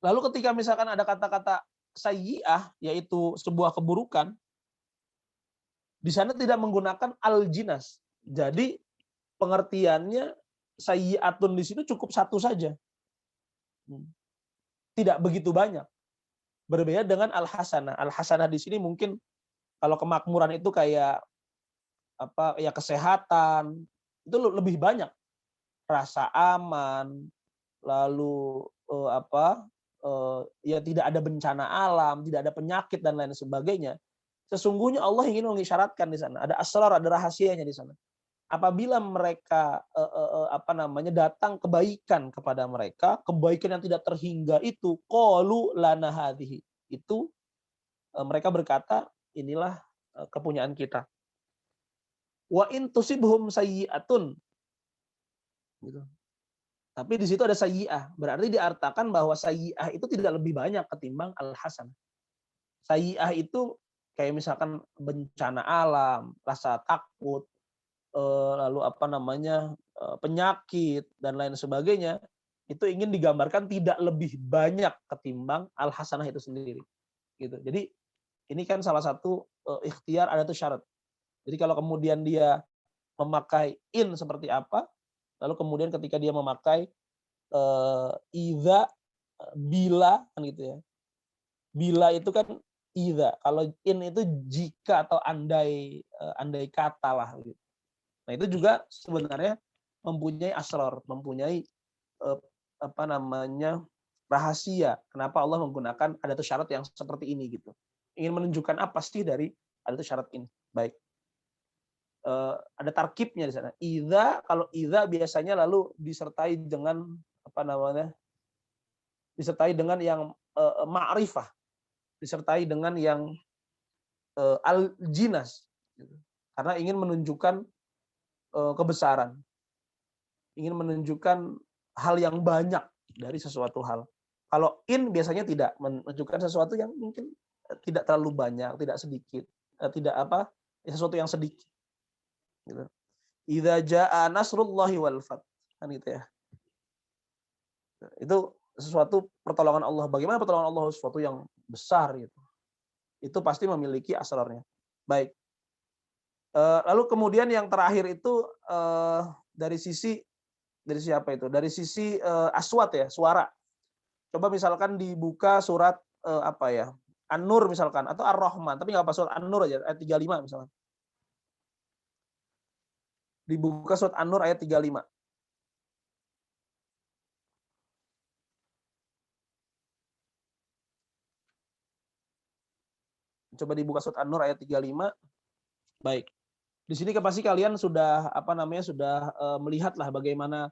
Speaker 4: Lalu ketika misalkan ada kata-kata sayyi'ah, yaitu sebuah keburukan, di sana tidak menggunakan al-jinas. Jadi pengertiannya sayyi'atun di sini cukup satu saja. Tidak begitu banyak. Berbeda dengan al-hasanah. Al-hasanah di sini mungkin kalau kemakmuran itu kayak kesehatan, itu lebih banyak. Rasa aman, lalu tidak ada bencana alam, tidak ada penyakit dan lain sebagainya. Sesungguhnya Allah ingin mengisyaratkan di sana, ada asrar, ada rahasianya di sana. Apabila mereka datang kebaikan kepada mereka, kebaikan yang tidak terhingga itu, qalu lana hadhihi. Itu mereka berkata, inilah kepunyaan kita. Wa in tusibhum sayyi'atun. Gitu. Tapi di situ ada sayyi'ah. Berarti diartikan bahwa sayyi'ah itu tidak lebih banyak ketimbang al-hasan. Sayyi'ah itu kayak misalkan bencana alam, rasa takut, lalu penyakit dan lain sebagainya, itu ingin digambarkan tidak lebih banyak ketimbang al-hasanah itu sendiri. Gitu. Jadi ini kan salah satu ikhtiar, ada tuh syarat. Jadi kalau kemudian dia memakai in seperti apa, lalu kemudian ketika dia memakai idza, bila kan gitu ya. Bila itu kan idza, kalau in itu jika atau andai kata lah gitu. Nah, itu juga sebenarnya mempunyai asrar, mempunyai rahasia. Kenapa Allah menggunakan ada tuh syarat yang seperti ini gitu. Ingin menunjukkan apa sih dari ada tuh syarat ini. Baik. Ada tarkibnya di sana. Idza, kalau idza biasanya lalu disertai dengan disertai dengan yang ma'rifah, disertai dengan yang al-jinas, gitu. Karena ingin menunjukkan kebesaran, ingin menunjukkan hal yang banyak dari sesuatu hal. Kalau in biasanya tidak menunjukkan sesuatu yang mungkin tidak terlalu banyak, tidak sedikit, sesuatu yang sedikit. Gitu. Idza jaa nasrullahi wal fath, kan gitu ya. Itu sesuatu pertolongan Allah. Bagaimana pertolongan Allah? Sesuatu yang besar gitu. Itu pasti memiliki asrarnya. Baik. Lalu kemudian yang terakhir itu dari sisi apa itu? Dari sisi aswat ya, suara. Coba misalkan dibuka surat An-Nur misalkan atau Ar-Rahman, tapi nggak apa surat An-Nur aja ayat 35 misalkan. Dibuka surat An-Nur ayat 35. Coba dibuka surat An-Nur ayat 35. Baik. Di sini pasti kalian sudah sudah melihatlah bagaimana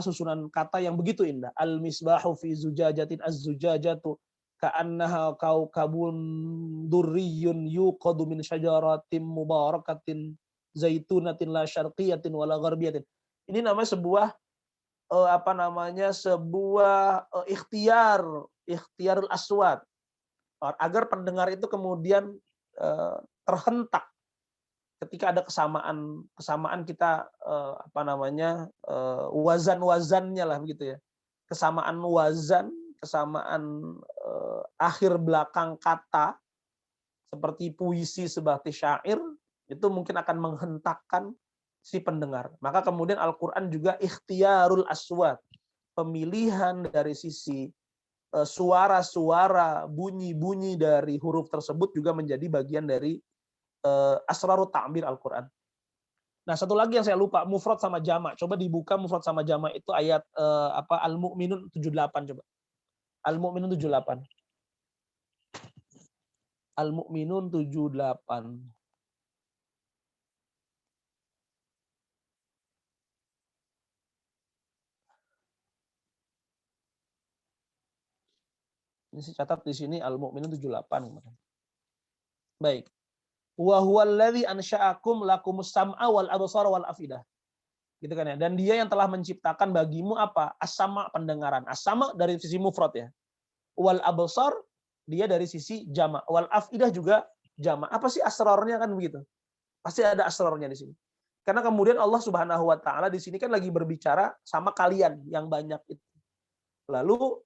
Speaker 4: susunan kata yang begitu indah. Al-misbahu fi zujajatin az-zujajatu ka'annaha kaukabun durriyun yuqadu min syajaratin mubarakatin zaitunatin la syarqiyatin wala gharbiyatin. Ini namanya sebuah ikhtiarul aswat, agar pendengar itu kemudian terhentak ketika ada kesamaan kita wazan-wazannya lah begitu ya. Kesamaan wazan, kesamaan akhir belakang kata seperti puisi seperti syair itu mungkin akan menghentakkan si pendengar. Maka kemudian Al-Qur'an juga ikhtiarul aswat, pemilihan dari sisi suara-suara, bunyi-bunyi dari huruf tersebut juga menjadi bagian dari asrarut ta'bir Al-Qur'an. Nah, satu lagi yang saya lupa, mufrad sama jamak. Coba dibuka mufrad sama jamak itu ayat Al-Mu'minun 78 coba. Al-Mu'minun 78. Al-Mu'minun 78. Ini saya catat di sini Al-Mu'minun 78. Baik. Wa huwallazi ansha'akum lakumus sam'a wal absara wal afidah. Gitu kan ya. Dan dia yang telah menciptakan bagimu apa? As-sama, pendengaran. As-sama dari sisi mufrad ya. Wal absar dia dari sisi jama'. Wal afidah juga jama'. Apa sih asrarnya kan begitu? Pasti ada asrarnya di sini. Karena kemudian Allah Subhanahu wa taala di sini kan lagi berbicara sama kalian yang banyak itu. Lalu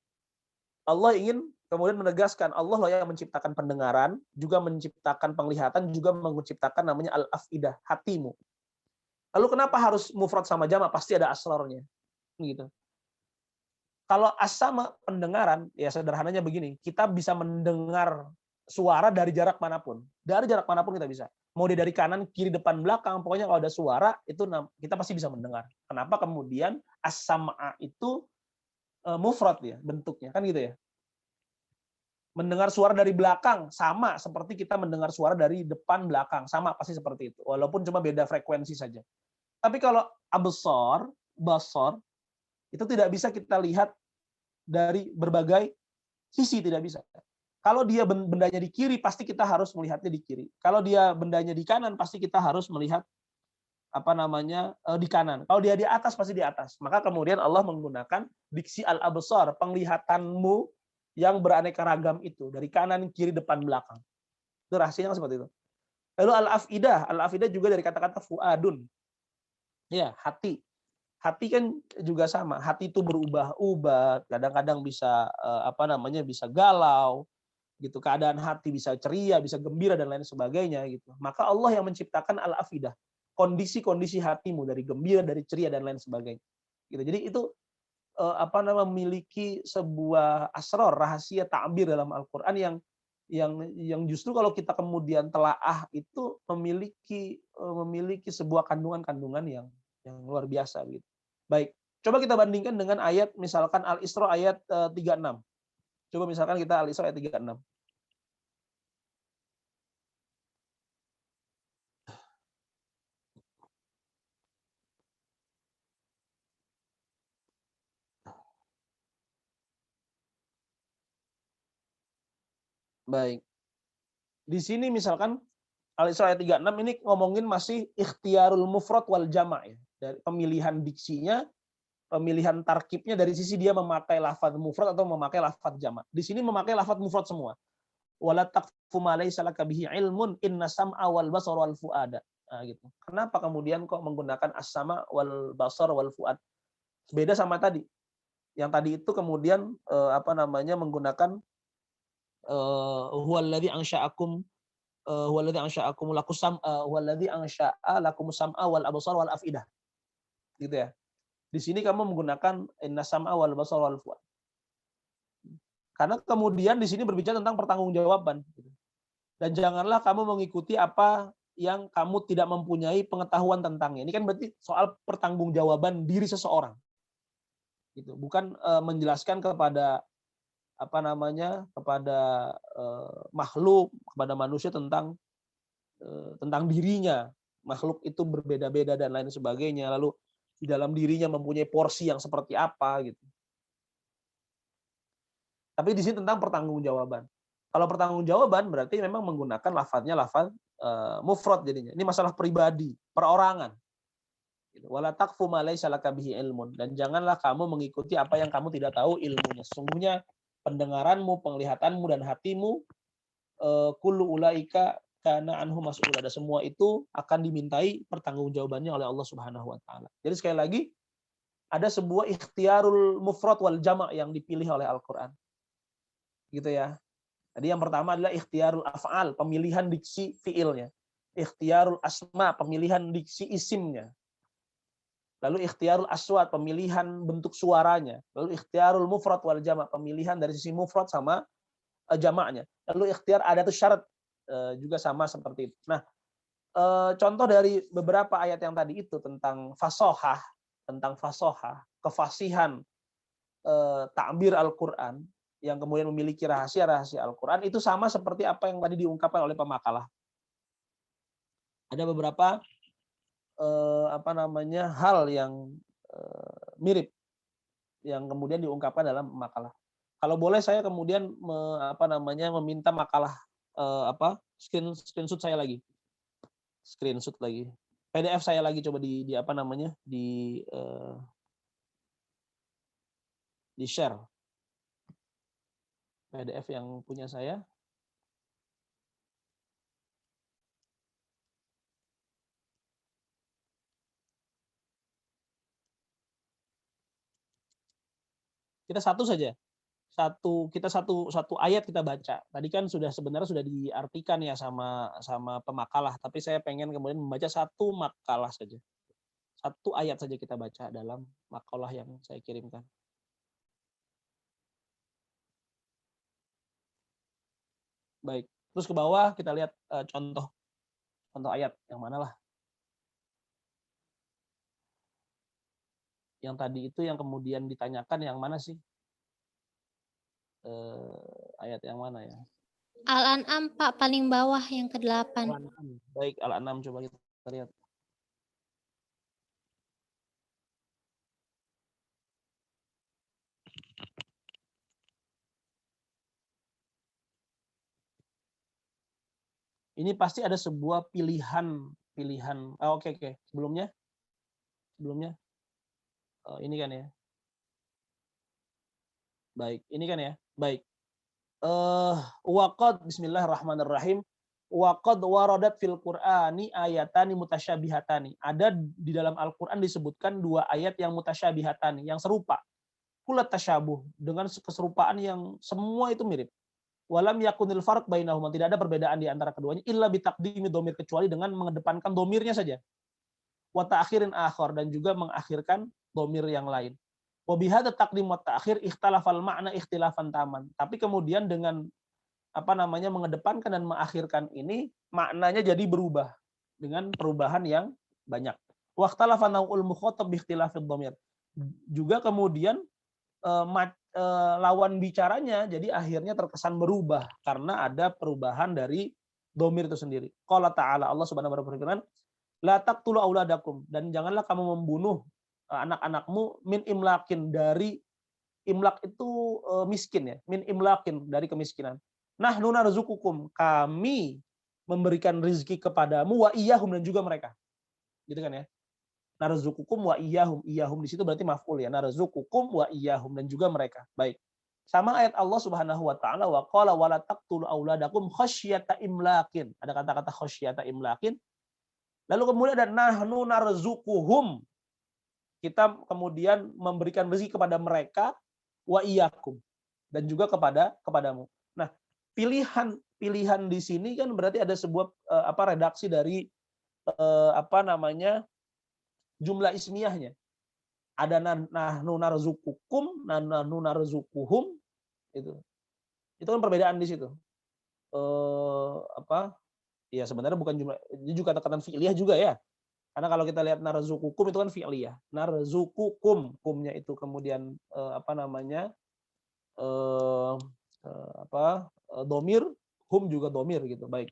Speaker 4: Allah ingin kemudian menegaskan Allah lah yang menciptakan pendengaran, juga menciptakan penglihatan, juga menciptakan namanya al-afidah, hatimu. Lalu kenapa harus mufrad sama jamak? Pasti ada asrarnya. Gitu. Kalau as-sama pendengaran, ya sederhananya begini, kita bisa mendengar suara dari jarak manapun. Dari jarak manapun kita bisa. Mau dari kanan, kiri, depan, belakang, pokoknya kalau ada suara, itu kita pasti bisa mendengar. Kenapa kemudian as-sama itu mufrad ya bentuknya, kan gitu ya. Mendengar suara dari belakang sama seperti kita mendengar suara dari depan belakang, sama pasti seperti itu. Walaupun cuma beda frekuensi saja. Tapi kalau absar, basar itu tidak bisa kita lihat dari berbagai sisi, tidak bisa. Kalau dia bendanya di kiri pasti kita harus melihatnya di kiri. Kalau dia bendanya di kanan pasti kita harus melihat di kanan. Kalau dia di atas pasti di atas. Maka kemudian Allah menggunakan diksi al-absar, penglihatanmu yang beraneka ragam itu dari kanan, kiri, depan, belakang. Itu rahasianya seperti itu. Lalu al-afidah juga dari kata-kata fuadun. Ya, hati. Hati kan juga sama. Hati itu berubah-ubah, kadang-kadang bisa bisa galau, gitu. Keadaan hati bisa ceria, bisa gembira dan lain sebagainya gitu. Maka Allah yang menciptakan al-afidah, kondisi-kondisi hatimu dari gembira, dari ceria dan lain sebagainya. Gitu. Jadi itu memiliki sebuah asrar, rahasia ta'bir dalam Al-Qur'an yang justru kalau kita kemudian telaah itu memiliki sebuah kandungan-kandungan yang luar biasa gitu. Baik, coba kita bandingkan dengan ayat misalkan Al-Isra ayat 36. Coba misalkan kita Al-Isra ayat 36. Baik. Di sini misalkan Al-Isra ayat 36 ini ngomongin masih ikhtiarul mufrad wal jama' ya. Dari pemilihan diksinya, pemilihan tarkibnya dari sisi dia memakai lafaz mufrad atau memakai lafaz jama'. Di sini memakai lafaz mufrad semua. Wala taqfu ma laysa laka bihi ilmun inna sam'a wal basara wal fuada. Nah, gitu. Kenapa kemudian kok menggunakan as-sama wal basar wal fuad? Beda sama tadi. Yang tadi itu kemudian menggunakan huwallazi ansha'akum huwallazi ansha'a lakumus sam'a wal absar wal afidah. Gitu ya. Di sini kamu menggunakan inna sam'a wal basar wal fuad. Karena kemudian di sini berbicara tentang pertanggungjawaban. Dan janganlah kamu mengikuti apa yang kamu tidak mempunyai pengetahuan tentangnya. Ini kan berarti soal pertanggungjawaban diri seseorang. Gitu. Bukan menjelaskan kepada apa namanya kepada makhluk, kepada manusia tentang dirinya. Makhluk itu berbeda-beda dan lain sebagainya. Lalu di dalam dirinya mempunyai porsi yang seperti apa gitu. Tapi di sini tentang pertanggungjawaban. Kalau pertanggungjawaban berarti memang menggunakan lafadznya lafadz mufrad jadinya. Ini masalah pribadi, perorangan. Wala taqfu ma laisa laka bihi ilmun, dan janganlah kamu mengikuti apa yang kamu tidak tahu ilmunya. Sesungguhnya pendengaranmu, penglihatanmu dan hatimu kullu ulaika kana anhu mas'ul. Ada semua itu akan dimintai pertanggungjawabannya oleh Allah Subhanahu wa taala. Jadi sekali lagi ada sebuah ikhtiarul mufrad wal jama' yang dipilih oleh Al-Qur'an. Gitu ya. Jadi yang pertama adalah ikhtiarul af'al, pemilihan diksi fiilnya. Ikhtiarul asma, pemilihan diksi isimnya. Lalu ikhtiarul aswat, pemilihan bentuk suaranya. Lalu ikhtiarul mufrad wal jama', pemilihan dari sisi mufrad sama jamaknya. Lalu ikhtiar adatus syarat juga sama seperti itu. Nah, contoh dari beberapa ayat yang tadi itu tentang fasohah, kefasihan takbir Al-Qur'an yang kemudian memiliki rahasia-rahasia Al-Qur'an itu sama seperti apa yang tadi diungkapkan oleh pemakalah. Ada beberapa hal yang mirip yang kemudian diungkapkan dalam makalah. Kalau boleh saya kemudian meminta makalah screenshot saya lagi. PDF saya lagi coba di share. PDF yang punya saya. Kita satu ayat kita baca. Tadi kan sebenarnya sudah diartikan ya sama pemakalah, tapi saya pengen kemudian membaca satu makalah saja. Satu ayat saja kita baca dalam makalah yang saya kirimkan. Baik. Terus ke bawah kita lihat contoh ayat yang mana lah. Yang tadi itu yang kemudian ditanyakan yang mana sih? Ayat yang mana ya?
Speaker 5: Al-An'am Pak, paling bawah yang ke-8.
Speaker 4: Al-An'am. Baik, Al-An'am coba kita lihat. Ini pasti ada sebuah pilihan. Oke. Sebelumnya. Ini kan ya. Baik, ini kan ya. Baik. Waqad bismillahirrahmanirrahim. Waqad waradat fil Qur'ani ayatani mutasyabihatani. Ada di dalam Al-Qur'an disebutkan dua ayat yang mutasyabihatani, yang serupa. Kulat tasyabuh, dengan keserupaan yang semua itu mirip. Walam yakunil farq bainahuma, tidak ada perbedaan di antara keduanya illa bitaqdimi dhamir, kecuali dengan mengedepankan dhamirnya saja. Wa ta'khirin akhar, dan juga mengakhirkan dhamir yang lain. Wa bihadza taqdim wa ta'khir ikhtalafal ma'na ikhtilafan taman. Tapi kemudian dengan mengedepankan dan mengakhirkan ini maknanya jadi berubah dengan perubahan yang banyak. Wa ikhtalafa naw'ul mukhatab bi ikhtilafid dhamir. Juga kemudian lawan bicaranya jadi akhirnya terkesan berubah karena ada perubahan dari dhamir itu sendiri. Qala ta'ala, Allah Subhanahu wa ta'ala berfirman, la taqtulu auladakum, dan janganlah kamu membunuh anak-anakmu min imlakin, dari imlak itu miskin ya, min imlakin, dari kemiskinan. Nahnu narzuqukum, kami memberikan rezeki kepadamu, wa iyyahum, dan juga mereka. Gitu kan ya. Narzuqukum wa iyyahum, iyyahum di situ berarti maf'ul ya, narzuqukum wa iyyahum, dan juga mereka. Baik. Sama ayat Allah Subhanahu wa taala, wa qala wala taqtulu auladakum khasyata imlakin. Ada kata-kata khasyata imlakin. Lalu kemudian ada nahnu narzuquhum. Kita kemudian memberikan rezeki kepada mereka, wa iyyakum, dan juga kepadamu. Nah, pilihan di sini kan berarti ada sebuah redaksi dari jumlah ismiyahnya. Ada nahnu narzuqukum, nahnu narzuquhum, itu kan perbedaan di situ. Ya sebenarnya bukan jumlah, ini juga kata-kata fi'liyah juga ya. Karena kalau kita lihat narzuqukum itu kan fi'liyah. Narzuqukum, kumnya itu kemudian domir, hum juga domir gitu. Baik.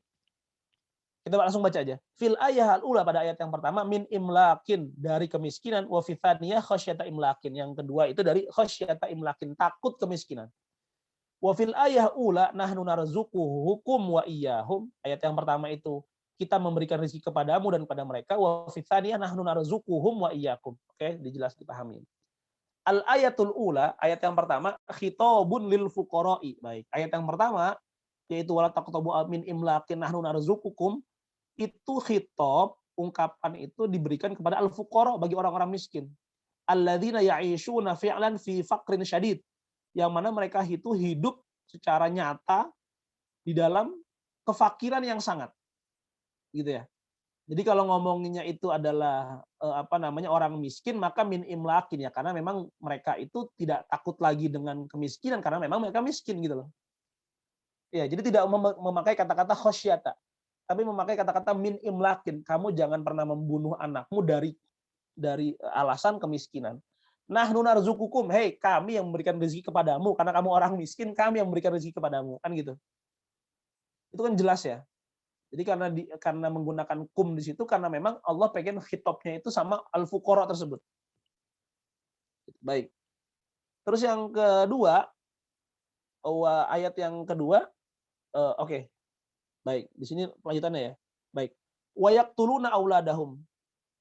Speaker 4: Kita langsung baca aja. Fil ayah al-ula pada ayat yang pertama min imlakin dari kemiskinan, wa fi tsaniyah khasyata imlakin. Yang kedua itu dari khasyata imlakin, takut kemiskinan. Wa fil ayah ula nahnu narzuquhum wa iyyahum. Ayat yang pertama itu kita memberikan rezeki kepadamu dan kepada mereka. Wa fi tsaniyah nahnu narzuquhum wa iyyakum. Oke, dijelas dipahami. Al ayatul ula, ayat yang pertama khitabun lil fuqara'i. Baik, ayat yang pertama yaitu wala taqtabu min imlakin nahnu narzuqukum, itu khitab, ungkapan itu diberikan kepada al-fuqara, bagi orang-orang miskin. Alladzina ya'ishuna fi'lan fi faqrin syadid, yang mana mereka itu hidup secara nyata di dalam kefakiran yang sangat. Gitu ya. Jadi kalau ngomonginnya itu adalah orang miskin, maka min imlakin ya, karena memang mereka itu tidak takut lagi dengan kemiskinan karena memang mereka miskin gitu loh. Ya, jadi tidak memakai kata-kata khosyata, tapi memakai kata-kata min imlakin. Kamu jangan pernah membunuh anakmu dari alasan kemiskinan. Nahnu narzuqukum, hei kami yang memberikan rezeki kepadamu karena kamu orang miskin, kami yang memberikan rezeki kepadamu, kan gitu. Itu kan jelas ya. Jadi karena menggunakan kum di situ karena memang Allah pengen khitabnya itu sama al-fuqara tersebut. Baik. Terus yang kedua, ayat yang kedua, oke. Baik, di sini lanjutannya ya. Baik. Wa yaqtuluna auladahum.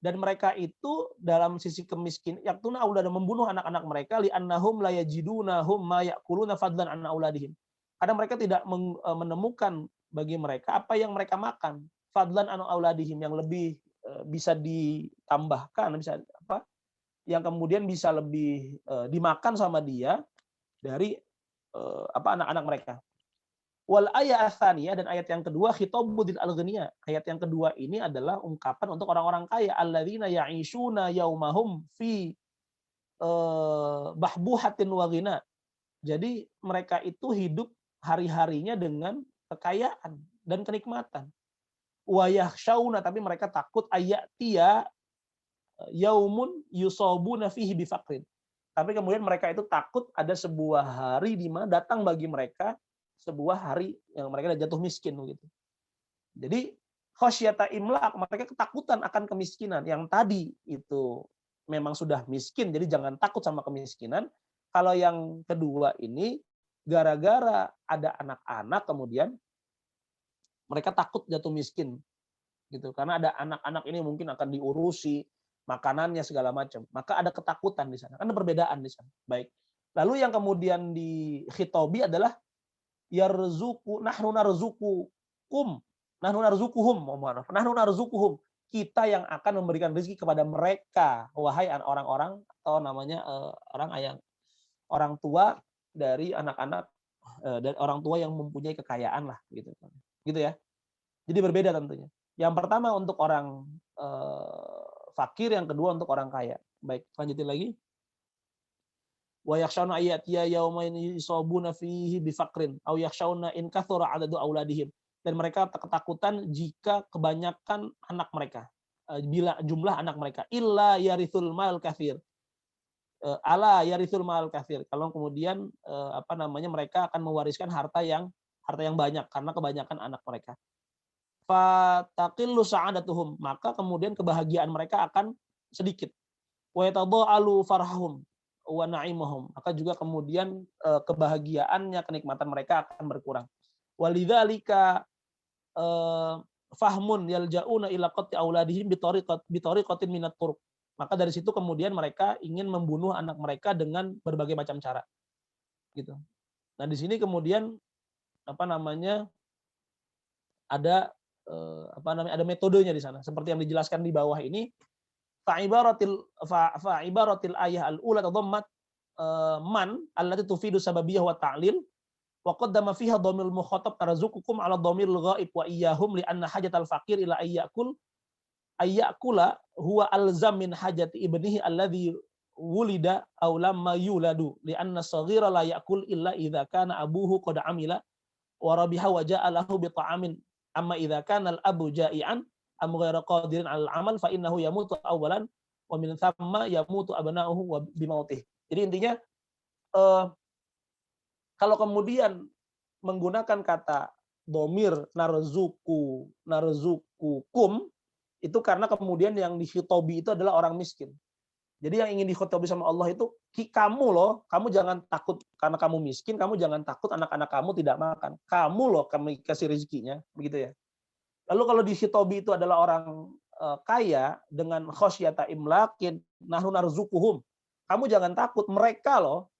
Speaker 4: Dan mereka itu dalam sisi kemiskin, yaqtuluna auladahum, membunuh anak-anak mereka li'annahum la yajidunahum ma yaquluna fadlan an auladihim. Karena mereka tidak menemukan bagi mereka apa yang mereka makan, fadlan an auladihim, yang lebih bisa ditambahkan, bisa yang kemudian bisa lebih dimakan sama dia dari anak-anak mereka. Wal ayat tsaniyah, dan ayat yang kedua khitabudil al-ghaniyah. Ayat yang kedua ini adalah ungkapan untuk orang-orang kaya, alladzina ya'ishuna yaumahum fi bahbuhatin wa ghina. Jadi mereka itu hidup hari-harinya dengan kekayaan dan kenikmatan. Wa yakhshawna, tapi mereka takut ayatiya yaumun yusabuna fihi bifaqrin. Tapi kemudian mereka itu takut ada sebuah hari di mana datang bagi mereka sebuah hari yang mereka jatuh miskin gitu. Jadi khasyata imlaq, mereka ketakutan akan kemiskinan. Yang tadi itu memang sudah miskin, jadi jangan takut sama kemiskinan. Kalau yang kedua ini gara-gara ada anak-anak kemudian mereka takut jatuh miskin gitu. Karena ada anak-anak ini mungkin akan diurusi makanannya segala macam. Maka ada ketakutan di sana. Kan ada perbedaan di sana. Baik. Lalu yang kemudian di khitobi adalah nahnu narzuquhum, kita yang akan memberikan rezeki kepada mereka, wahai orang-orang, atau namanya orang tua dari anak-anak, dan orang tua yang mempunyai kekayaan lah gitu ya. Jadi berbeda tentunya. Yang pertama untuk orang fakir, yang kedua untuk orang kaya. Baik, lanjutin lagi. Wa yakhshawna ayatiya yaumain yusabuna fihi bifaqrin aw yakhshawna in kathura adadu auladihim, dan mereka ketakutan jika kebanyakan anak mereka, bila jumlah anak mereka, illa yarithul mal katsir, ala yarithul mal katsir, kalau kemudian mereka akan mewariskan harta yang banyak karena kebanyakan anak mereka. Fataqillu sa'adatuhum, maka kemudian kebahagiaan mereka akan sedikit. Wa yatadaalu farhahum wa na'imuhum, maka juga kemudian kebahagiaannya, kenikmatan mereka akan berkurang. Walidzalika fahmun yalja'una ila qat'i auladihim bitariqatin minat turuq. Maka dari situ kemudian mereka ingin membunuh anak mereka dengan berbagai macam cara. Gitu. Nah, di sini kemudian ada metodenya di sana seperti yang dijelaskan di bawah ini. Fa'ibaratil ayah al-ula tadammat man allati tufidu sababiyah wa ta'lil wa qaddama fiha dhamir mukhatab tarzuqukum ala dhamir ghaib wa iyyahum li anna hajatal faqir ila ayyakula huwa alzam min hajati ibnihi alladhi wulida aw lamma yuladu li anna saghira la yakul illa idza kana abuhu qad amila wa rabiha wa ja'alahu bi ta'amin amma idza kana al-abu ja'ian am ghairu qadirin 'alal 'amal fa innahu yamutu awwalan wa min thamma yamutu abna'uhu wa bimautih. Jadi intinya Kalau kemudian menggunakan kata domir narzukukum, itu karena kemudian yang dihitobi itu adalah orang miskin. Jadi yang ingin dikhotobi sama Allah itu, kamu loh, kamu jangan takut karena kamu miskin, kamu jangan takut anak-anak kamu tidak makan. Kamu loh kami kasih rezekinya, begitu ya. Lalu kalau dihitobi itu adalah orang kaya dengan khosyata imlakin, nahnu narzukuhum. Kamu jangan takut, mereka loh,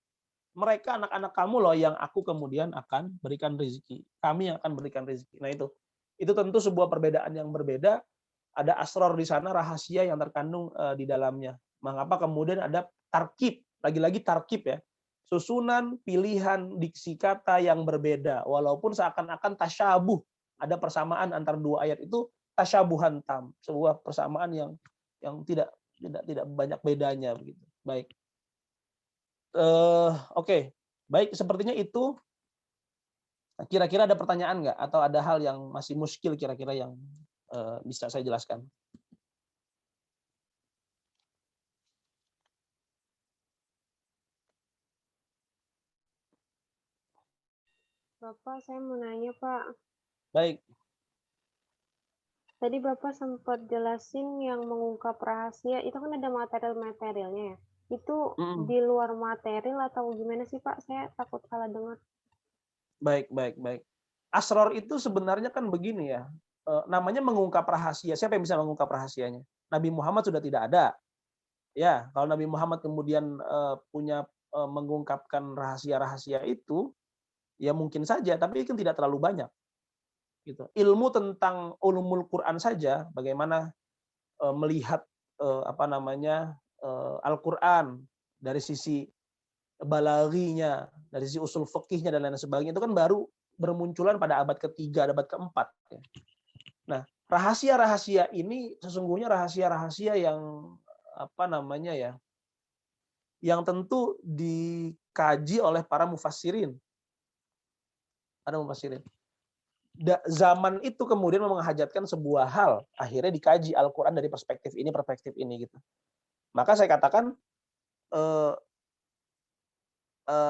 Speaker 4: mereka anak-anak kamu loh yang aku kemudian akan berikan rezeki. Kami yang akan berikan rezeki. Nah itu tentu sebuah perbedaan yang berbeda. Ada asror di sana, rahasia yang terkandung di dalamnya. Mengapa kemudian ada tarkib, lagi-lagi tarkib ya, susunan pilihan diksi kata yang berbeda, walaupun seakan-akan tasyabuh, ada persamaan antara dua ayat itu, tasyabuhan tam, sebuah persamaan yang tidak banyak bedanya begitu. Baik, oke. Baik, sepertinya itu. Kira-kira ada pertanyaan nggak, atau ada hal yang masih muskil kira-kira yang bisa saya jelaskan?
Speaker 6: Bapak, saya mau nanya, Pak.
Speaker 4: Baik.
Speaker 6: Tadi Bapak sempat jelasin yang mengungkap rahasia, itu kan ada material-materialnya ya. Itu di luar material atau gimana sih, Pak? Saya takut salah dengar.
Speaker 4: Baik. Asror itu sebenarnya kan begini ya, namanya mengungkap rahasia. Siapa yang bisa mengungkap rahasianya? Nabi Muhammad sudah tidak ada. Ya, kalau Nabi Muhammad kemudian punya mengungkapkan rahasia-rahasia itu, ya mungkin saja, tapi kan tidak terlalu banyak. Gitu. Ilmu tentang ulumul Quran saja, bagaimana melihat Al-Quran dari sisi balaghinya, dari sisi usul fikihnya dan lain sebagainya, itu kan baru bermunculan pada abad ketiga, abad keempat. Nah, rahasia-rahasia ini sesungguhnya rahasia-rahasia yang yang tentu dikaji oleh para mufassirin. Zaman itu kemudian menghajatkan sebuah hal, akhirnya dikaji Al-Quran dari perspektif ini gitu. Maka saya katakan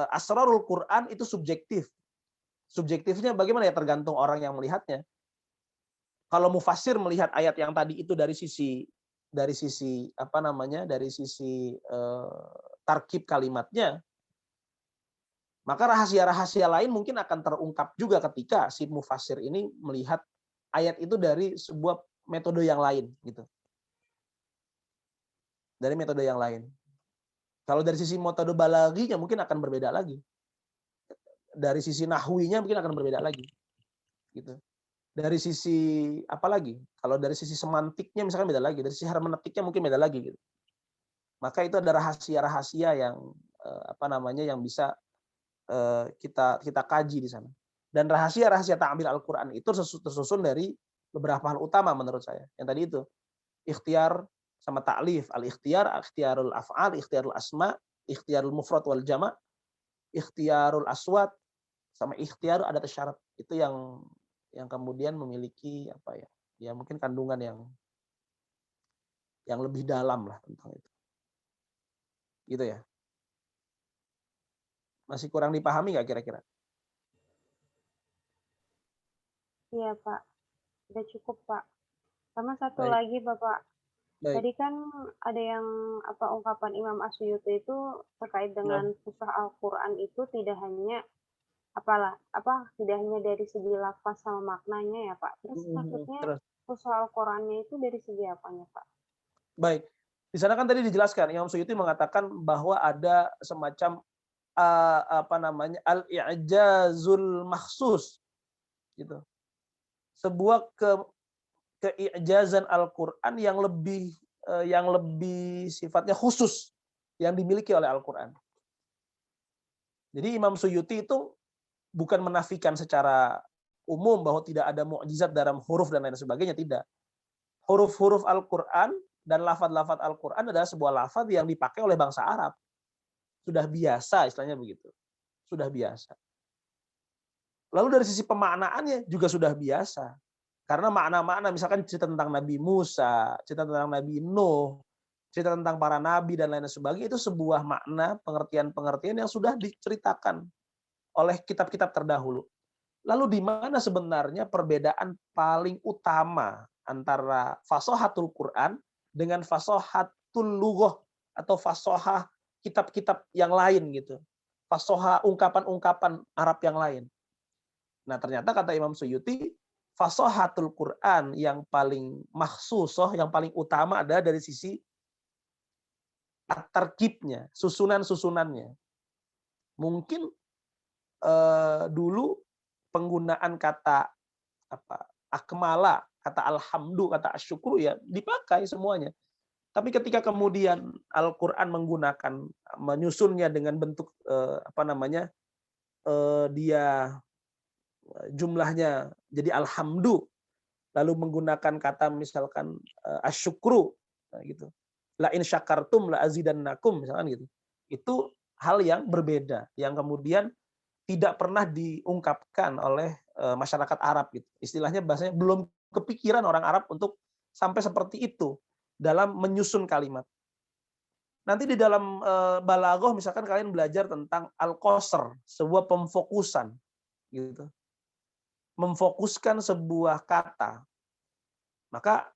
Speaker 4: asrarul Quran itu subjektif. Subjektifnya bagaimana ya, tergantung orang yang melihatnya. Kalau mufassir melihat ayat yang tadi itu dari sisi tarkib kalimatnya, maka rahasia-rahasia lain mungkin akan terungkap juga ketika si mufassir ini melihat ayat itu dari sebuah metode yang lain gitu. Dari metode yang lain. Kalau dari sisi metode balaghinya mungkin akan berbeda lagi. Dari sisi nahwinya mungkin akan berbeda lagi. Gitu. Dari sisi apa lagi? Kalau dari sisi semantiknya misalkan beda lagi, dari sisi hermeneutiknya mungkin beda lagi gitu. Maka itu ada rahasia-rahasia yang yang bisa kita kaji di sana. Dan rahasia-rahasia ta'bir Al-Qur'an itu tersusun dari beberapa hal utama menurut saya. Yang tadi itu, ikhtiar sama ta'lif, al-ikhtiar, ikhtiarul af'al, ikhtiarul asma, ikhtiarul mufrad wal jama', ikhtiarul aswat, sama ikhtiar adat syarat. Itu yang kemudian memiliki ya mungkin kandungan yang lebih dalam lah tentang itu. Gitu ya. Masih kurang dipahami nggak kira-kira?
Speaker 6: Iya, Pak. Udah cukup, Pak. Sama satu
Speaker 4: Baik.
Speaker 6: lagi, Bapak.
Speaker 4: Baik.
Speaker 6: Tadi kan ada yang ungkapan Imam Asyuyuti itu terkait dengan fusah Al-Qur'an itu tidak hanya tidak hanya dari segi lafaz sama maknanya ya, Pak. Terus maksudnya fusah Al-Qur'annya itu dari segi apanya, Pak?
Speaker 4: Baik. Di sana kan tadi dijelaskan Imam Suyuti mengatakan bahwa ada semacam al-i'jazul makhsus gitu. Sebuah keijazan Al-Qur'an yang lebih sifatnya khusus yang dimiliki oleh Al-Qur'an. Jadi Imam Suyuti itu bukan menafikan secara umum bahwa tidak ada mukjizat dalam huruf dan lain sebagainya, tidak. Huruf-huruf Al-Qur'an dan lafaz-lafaz Al-Qur'an adalah sebuah lafaz yang dipakai oleh bangsa Arab. Sudah biasa, istilahnya begitu. Sudah biasa. Lalu dari sisi pemaknaannya juga sudah biasa. Karena makna-makna, misalkan cerita tentang Nabi Musa, cerita tentang Nabi Nuh, cerita tentang para nabi dan lain sebagainya, itu sebuah makna, pengertian-pengertian yang sudah diceritakan oleh kitab-kitab terdahulu. Lalu di mana sebenarnya perbedaan paling utama antara fasohatul Quran dengan fasohatul lughah atau fasohah kitab-kitab yang lain gitu. Fasohah ungkapan-ungkapan Arab yang lain. Nah, ternyata kata Imam Suyuti, fasohatul Quran yang paling makhsusoh, yang paling utama adalah dari sisi at-tarkibnya, susunan-susunannya. Mungkin dulu penggunaan kata akmala, kata alhamdu, kata asyukru ya dipakai semuanya. Tapi ketika kemudian Al-Qur'an menggunakan, menyusunnya dengan bentuk dia jumlahnya jadi alhamdu, lalu menggunakan kata misalkan asyukru, gitu. La in syakartum la azidannakum, misalkan gitu. Itu hal yang berbeda, yang kemudian tidak pernah diungkapkan oleh masyarakat Arab gitu. Istilahnya bahasanya belum kepikiran orang Arab untuk sampai seperti itu dalam menyusun kalimat. Nanti di dalam balaghah misalkan kalian belajar tentang al-qasr, sebuah pemfokusan gitu. Memfokuskan sebuah kata. Maka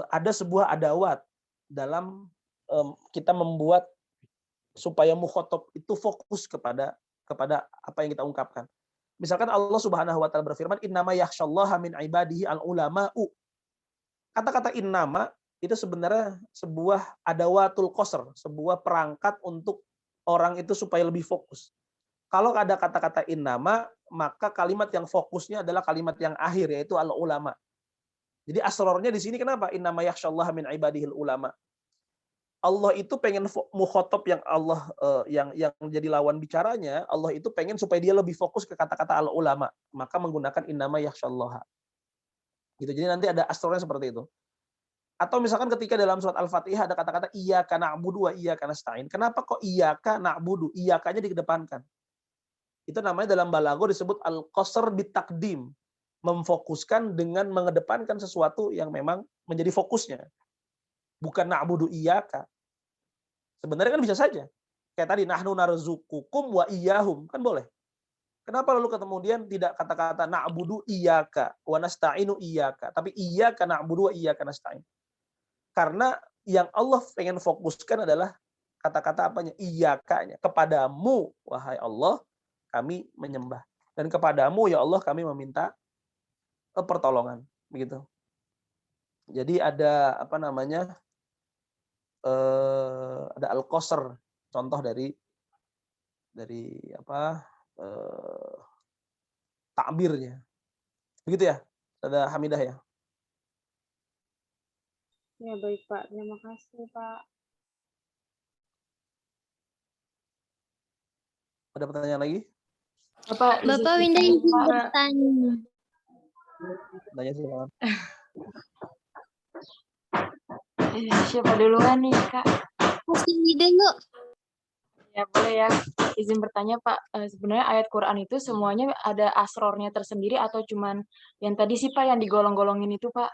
Speaker 4: ada sebuah adawat dalam kita membuat supaya mukhatab itu fokus kepada apa yang kita ungkapkan. Misalkan Allah Subhanahu wa taala berfirman, "Innama yakhsyallaha min ibadihi al-ulama'u." Kata-kata innama itu sebenarnya sebuah adawatul qasr, sebuah perangkat untuk orang itu supaya lebih fokus. Kalau ada kata-kata innama, maka kalimat yang fokusnya adalah kalimat yang akhir, yaitu al-ulama. Jadi asrornya di sini kenapa? Innama yakhsyallaha min ibadihil ulama. Allah itu pengen mukhatab yang Allah yang jadi lawan bicaranya, Allah itu pengen supaya dia lebih fokus ke kata-kata al-ulama, maka menggunakan innama yakhsyallaha. Gitu. Jadi nanti ada asrornya seperti itu. Atau misalkan ketika dalam surat Al-Fatihah ada kata-kata iyyaka na'budu wa iyyaka nasta'in. Kenapa kok iyyaka na'budu? Iyyakanya dikedepankan. Itu namanya dalam balaghah disebut al-qasr bitaqdim, memfokuskan dengan mengedepankan sesuatu yang memang menjadi fokusnya. Bukan na'budu iyyaka. Sebenarnya kan bisa saja. Kayak tadi nahnu narzuqukum wa iyyahum, kan boleh. Kenapa lalu kemudian tidak kata-kata na'budu iyyaka wa nasta'inu iyyaka, tapi iyyaka na'budu wa iyyaka nasta'in. Karena yang Allah pengen fokuskan adalah kata-kata apanya? Iyyakanya. Kepadamu wahai Allah kami menyembah, dan kepadamu ya Allah kami meminta pertolongan, begitu. Jadi ada ada al-qasr, contoh dari takbirnya, begitu ya. Ada Hamidah ya.
Speaker 6: Ya baik Pak, terima kasih Pak.
Speaker 4: Ada pertanyaan lagi?
Speaker 5: Bapak Winda izin bertanya.
Speaker 4: Tanya silakan.
Speaker 3: Siapa duluan nih Kak?
Speaker 5: Masih dulu.
Speaker 3: Ya boleh ya, izin bertanya Pak. Sebenarnya ayat Quran itu semuanya ada asrornya tersendiri atau cuman yang tadi sih Pak yang digolong-golongin itu Pak?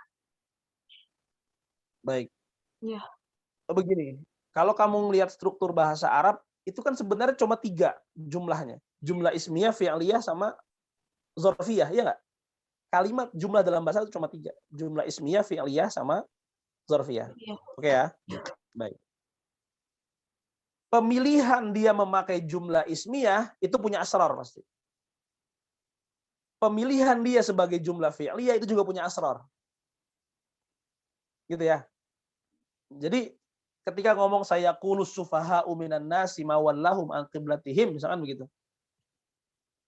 Speaker 4: Baik.
Speaker 3: Ya.
Speaker 4: Begini, kalau kamu melihat struktur bahasa Arab itu kan sebenarnya cuma 3 jumlahnya. Jumlah ismiyah, fi'liyah, sama zorfiyah, ya nggak? Kalimat jumlah dalam bahasa itu cuma 3. Jumlah ismiyah, fi'liyah, sama zorfiyah.
Speaker 3: Iya.
Speaker 4: Oke ya? Baik. Pemilihan dia memakai jumlah ismiyah itu punya asrar pasti. Pemilihan dia sebagai jumlah fi'liyah itu juga punya asrar. Gitu ya. Jadi ketika ngomong saya qulus sufaha'u minan nasi ma wallahum an qiblatihim, misalkan begitu.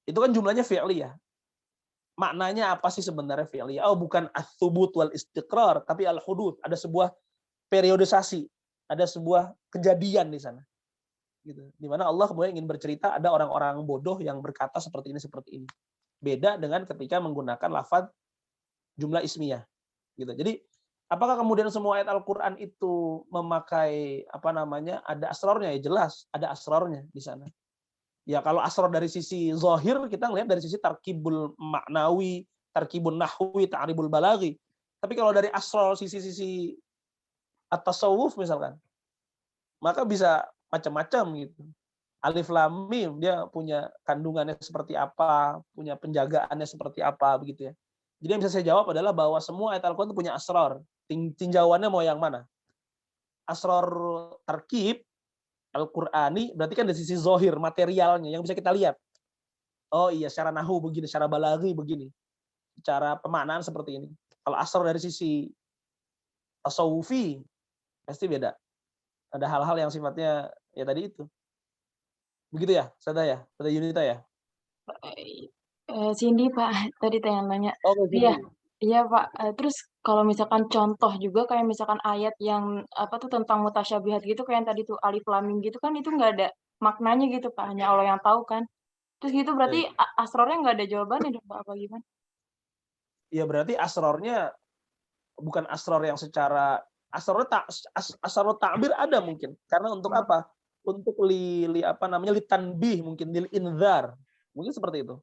Speaker 4: Itu kan jumlahnya fi'liyah. Maknanya apa sih sebenarnya fi'liyah? Oh, bukan ats-tsubut wal istiqrar, tapi al-hudud. Ada sebuah periodisasi, ada sebuah kejadian di sana. Gitu. Di mana Allah kemudian ingin bercerita ada orang-orang bodoh yang berkata seperti ini. Beda dengan ketika menggunakan lafaz jumlah ismiyah. Gitu. Jadi apakah kemudian semua ayat Al-Qur'an itu memakai ada asrornya? Ya jelas, ada asrornya di sana. Ya kalau asror dari sisi zahir kita ngelihat dari sisi tarkibul maknawi, tarkibul nahwi, ta'ribul balaghi. Tapi kalau dari asror sisi at-tasawuf misalkan, maka bisa macam-macam gitu. Alif Lam Mim dia punya kandungannya seperti apa, punya penjagaannya seperti apa begitu ya. Jadi yang bisa saya jawab adalah bahwa semua ayat Al-Qur'an itu punya asrar. Tinjauannya mau yang mana? Asrar tarkib Al-Qur'ani berarti kan dari sisi zohir, materialnya yang bisa kita lihat. Oh iya, secara nahu begini, secara balaghi begini. Secara pemaknaan seperti ini. Kalau asrar dari sisi tasawufi pasti beda. Ada hal-hal yang sifatnya ya tadi itu. Begitu ya, Sada ya? Sada Yunita ya?
Speaker 7: Cindy Pak, tadi tanya-tanya.
Speaker 4: Oke,
Speaker 7: Iya,
Speaker 4: Cindy.
Speaker 7: iya Pak. Terus kalau misalkan contoh juga kayak misalkan ayat yang apa tuh tentang mutasyabihat gitu kayak yang tadi tuh alif lam mim gitu kan itu nggak ada maknanya gitu Pak, hanya Allah yang tahu kan. Terus gitu berarti
Speaker 4: Ya,
Speaker 7: asrornya nggak ada jawabannya dong Pak, apa gimana?
Speaker 4: ya berarti asrornya bukan asror yang secara asror takbir ada mungkin. Karena untuk apa? Untuk apa namanya litanbih mungkin lil inzar. Mungkin seperti itu.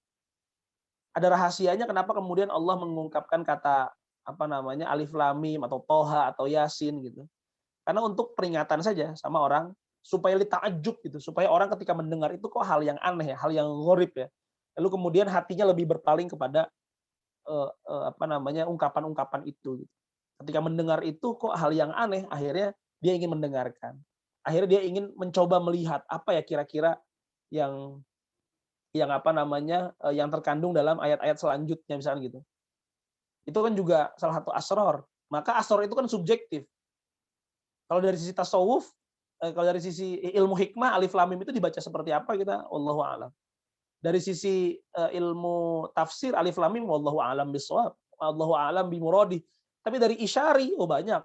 Speaker 4: Ada rahasianya kenapa kemudian Allah mengungkapkan kata apa namanya alif lam mim atau toha atau yasin gitu. Karena untuk peringatan saja sama orang supaya ta'ajjub gitu, supaya orang ketika mendengar itu kok hal yang aneh ya, hal yang gharib ya. Lalu kemudian hatinya lebih berpaling kepada apa namanya ungkapan-ungkapan itu gitu. Ketika mendengar itu kok hal yang aneh, akhirnya dia ingin mendengarkan. Akhirnya dia ingin mencoba melihat apa ya kira-kira yang apa namanya yang terkandung dalam ayat-ayat selanjutnya misalnya gitu. Itu kan juga salah satu asror. Maka asror itu kan subjektif. Kalau dari sisi tasawuf, kalau dari sisi ilmu hikmah alif lam mim itu dibaca seperti apa kita wallahu a'lam. Dari sisi ilmu tafsir alif lam mim wallahu a'lam bishawab. Wallahu a'lam bimuradi. Tapi dari isyari banyak.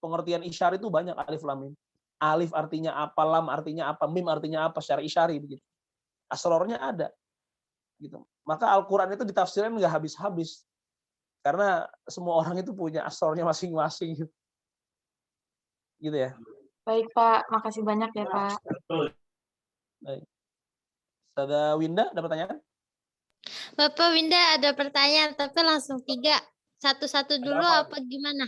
Speaker 4: Pengertian isyari itu banyak alif lam mim. Alif artinya apa, lam artinya apa, mim artinya apa secara isyari begitu. Asrornya ada. Gitu. Maka Al-Qur'an itu ditafsirkan nggak habis-habis. Karena semua orang itu punya asrornya masing-masing gitu. Gitu ya.
Speaker 7: Baik Pak, makasih banyak ya Pak.
Speaker 4: Baik. Ada Winda, ada pertanyaan?
Speaker 5: Bapak Winda ada pertanyaan, tapi langsung 3. Satu-satu dulu apa gimana?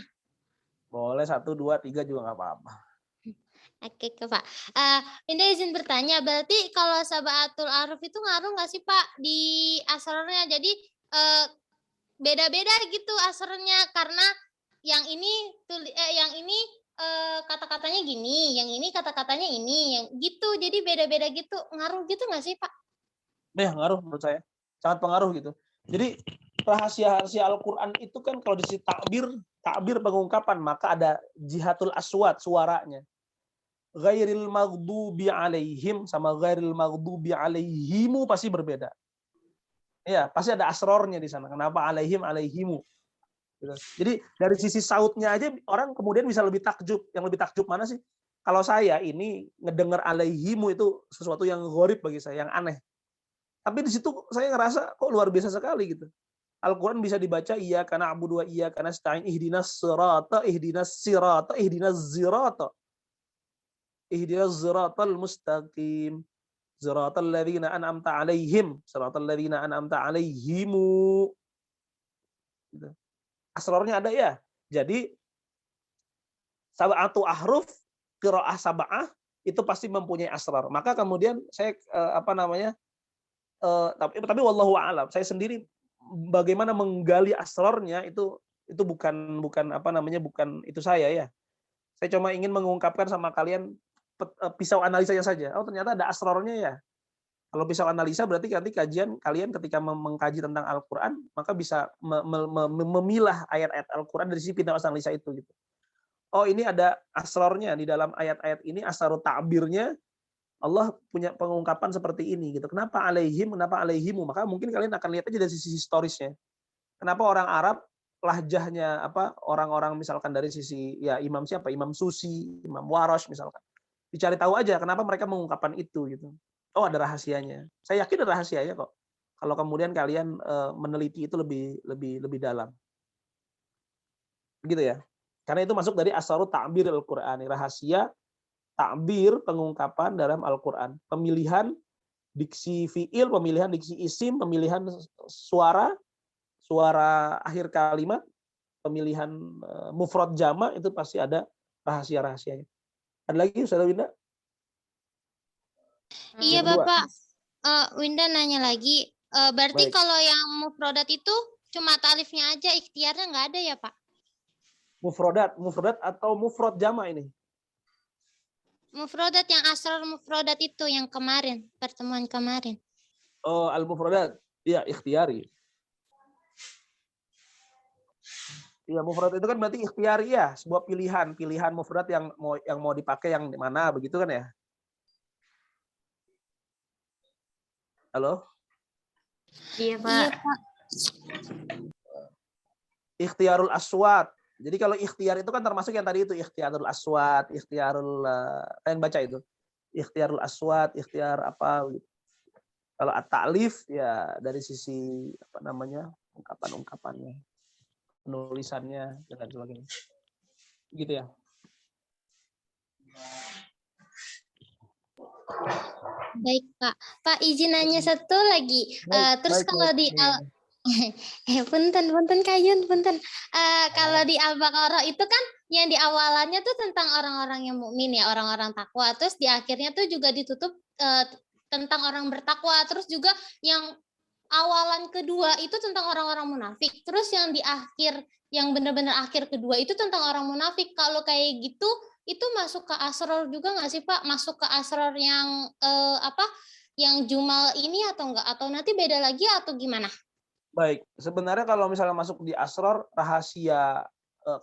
Speaker 4: Boleh 1, 2, 3 juga nggak apa-apa.
Speaker 5: Oke Pak. Winda izin bertanya, berarti kalau sabaatul aruf itu ngaruh nggak sih Pak di asrornya? Jadi beda-beda gitu asrornya karena yang ini kata-katanya gini, yang ini kata-katanya ini, yang gitu. Jadi beda-beda gitu. Ngaruh gitu nggak sih Pak?
Speaker 4: Ya, ngaruh menurut saya. Sangat pengaruh gitu. Jadi rahasia-rahasia Al-Qur'an itu kan kalau di sisi takbir pengungkapan, maka ada jihatul aswat suaranya. Ghairil maghdubi alaihim sama ghairil maghdubi alaihimu pasti berbeda. Ya, pasti ada asrornya di sana. Kenapa alaihim alaihimu? Gitu. Jadi dari sisi sautnya aja orang kemudian bisa lebih takjub. Yang lebih takjub mana sih? Kalau saya ini ngedengar alaihimu itu sesuatu yang gharib bagi saya, yang aneh. Tapi di situ saya ngerasa kok luar biasa sekali gitu. Al-Qur'an bisa dibaca iyyaka na'budu wa iyyaka nasta'in ihdinas sirata ihdinas sirata ihdinas zirata. Ihdinas ziratal mustaqim. Ziratal ladzina an'amta 'alaihim, siratal ladzina an'amta 'alaihimu. Gitu. Asrarnya ada ya. Jadi sab'atu ahruf qiraah sab'ah itu pasti mempunyai asrar. Maka kemudian saya apa namanya tapi wallahu a'lam. Saya sendiri bagaimana menggali asrarnya itu bukan apa namanya bukan itu saya ya. Saya cuma ingin mengungkapkan sama kalian pisau analisanya saja. Oh ternyata ada asrarnya ya. Kalau pisau analisa berarti nanti kajian kalian ketika mengkaji tentang Al-Qur'an maka bisa memilah ayat-ayat Al-Qur'an dari sisi pisau analisa itu gitu. Oh ini ada asrarnya di dalam ayat-ayat ini asrarut ta'birnya Allah punya pengungkapan seperti ini gitu. Kenapa alaihim, kenapa alaihimu? Maka mungkin kalian akan lihat aja dari sisi historisnya. Kenapa orang Arab lahjahnya apa orang-orang misalkan dari sisi ya imam siapa? Imam Susi, Imam Warash misalkan. Dicari tahu aja kenapa mereka mengungkapkan itu gitu. Oh, ada rahasianya. Saya yakin ada rahasianya kok. Kalau kemudian kalian meneliti itu lebih dalam. Begitu ya. Karena itu masuk dari asarut ta'bir Al-Qur'ani, rahasia takbir pengungkapan dalam Al-Qur'an. Pemilihan diksi fiil, pemilihan diksi isim, pemilihan suara akhir kalimat, pemilihan mufrad jama itu pasti ada rahasia-rahasianya. Ada lagi Ustaz Winda?
Speaker 5: Iya
Speaker 4: Yang kedua,
Speaker 5: Bapak, Winda nanya lagi, berarti
Speaker 4: baik.
Speaker 5: kalau yang mufrodat itu cuma ta'lifnya aja, ikhtiarnya nggak ada ya Pak?
Speaker 4: Mufrodat atau mufrad jama ini?
Speaker 5: Mufrodat yang asrar mufrodat itu yang kemarin, pertemuan kemarin.
Speaker 4: Oh, al-mufrodat. Iya, ikhtiari. Iya, mufrad itu kan berarti ikhtiari ya, sebuah pilihan mufrad yang mau dipakai yang mana begitu kan ya? Halo?
Speaker 3: Iya,
Speaker 5: Iya
Speaker 3: Pak.
Speaker 5: Pak.
Speaker 4: Ikhtiarul aswat. Jadi kalau ikhtiar itu kan termasuk yang tadi itu ikhtiarul aswat, ikhtiarul kalian baca itu. Ikhtiarul aswat, ikhtiar apa gitu. Kalau at-ta'lif ya dari sisi apa namanya? Ungkapan-ungkapannya, penulisannya dan lain sebagainya. Gitu ya.
Speaker 5: Baik Pak. Pak izin nanya satu lagi. Terus kalau di punten Kayun, punten. Kalau di Al-Baqarah itu kan yang di awalannya tuh tentang orang-orang yang mukmin ya, orang-orang takwa. Terus di akhirnya tuh juga ditutup tentang orang bertakwa. Terus juga yang awalan kedua itu tentang orang-orang munafik. Terus yang di akhir, yang benar-benar akhir kedua itu tentang orang munafik. Kalau kayak gitu, itu masuk ke asrar juga nggak sih Pak? Masuk ke asrar yang yang jumal ini atau enggak? Atau nanti beda lagi atau gimana?
Speaker 4: Baik, sebenarnya kalau misalnya masuk di asrar rahasia,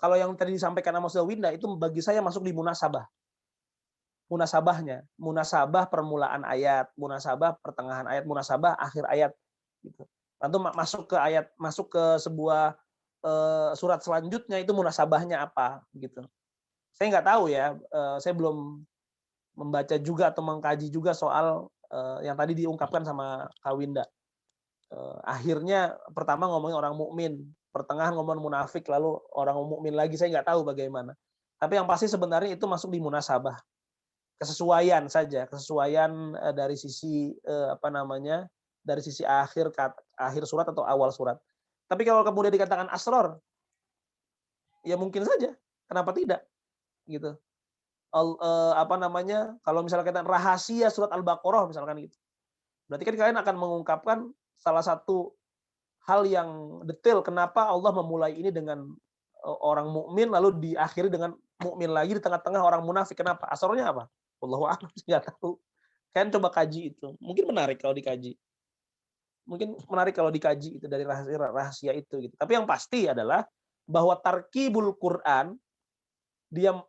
Speaker 4: kalau yang tadi disampaikan sama Ustaz Winda itu bagi saya masuk di munasabah. Munasabah permulaan ayat, munasabah pertengahan ayat, munasabah akhir ayat gitu. Lalu masuk ke sebuah surat selanjutnya itu munasabahnya apa gitu. Saya nggak tahu ya, saya belum membaca juga atau mengkaji juga soal yang tadi diungkapkan sama Kak Winda. Akhirnya pertama ngomongin orang mukmin, pertengahan ngomongin munafik, lalu orang mukmin lagi, saya nggak tahu bagaimana. Tapi yang pasti sebenarnya itu masuk di munasabah. Kesesuaian saja, kesesuaian dari sisi dari sisi akhir surat atau awal surat. Tapi kalau kemudian dikatakan asror, ya mungkin saja, kenapa tidak? Gitu. Kalau misalnya kita rahasia surat Al-Baqarah misalkan gitu. Berarti kan kalian akan mengungkapkan salah satu hal yang detail kenapa Allah memulai ini dengan orang mukmin lalu diakhiri dengan mukmin lagi di tengah-tengah orang munafik. Kenapa? Asrornya apa? Wallahu a'lam, enggak tahu. Kalian coba kaji itu. Mungkin menarik kalau dikaji. Itu dari rahasia itu gitu. Tapi yang pasti adalah bahwa tarkibul Quran,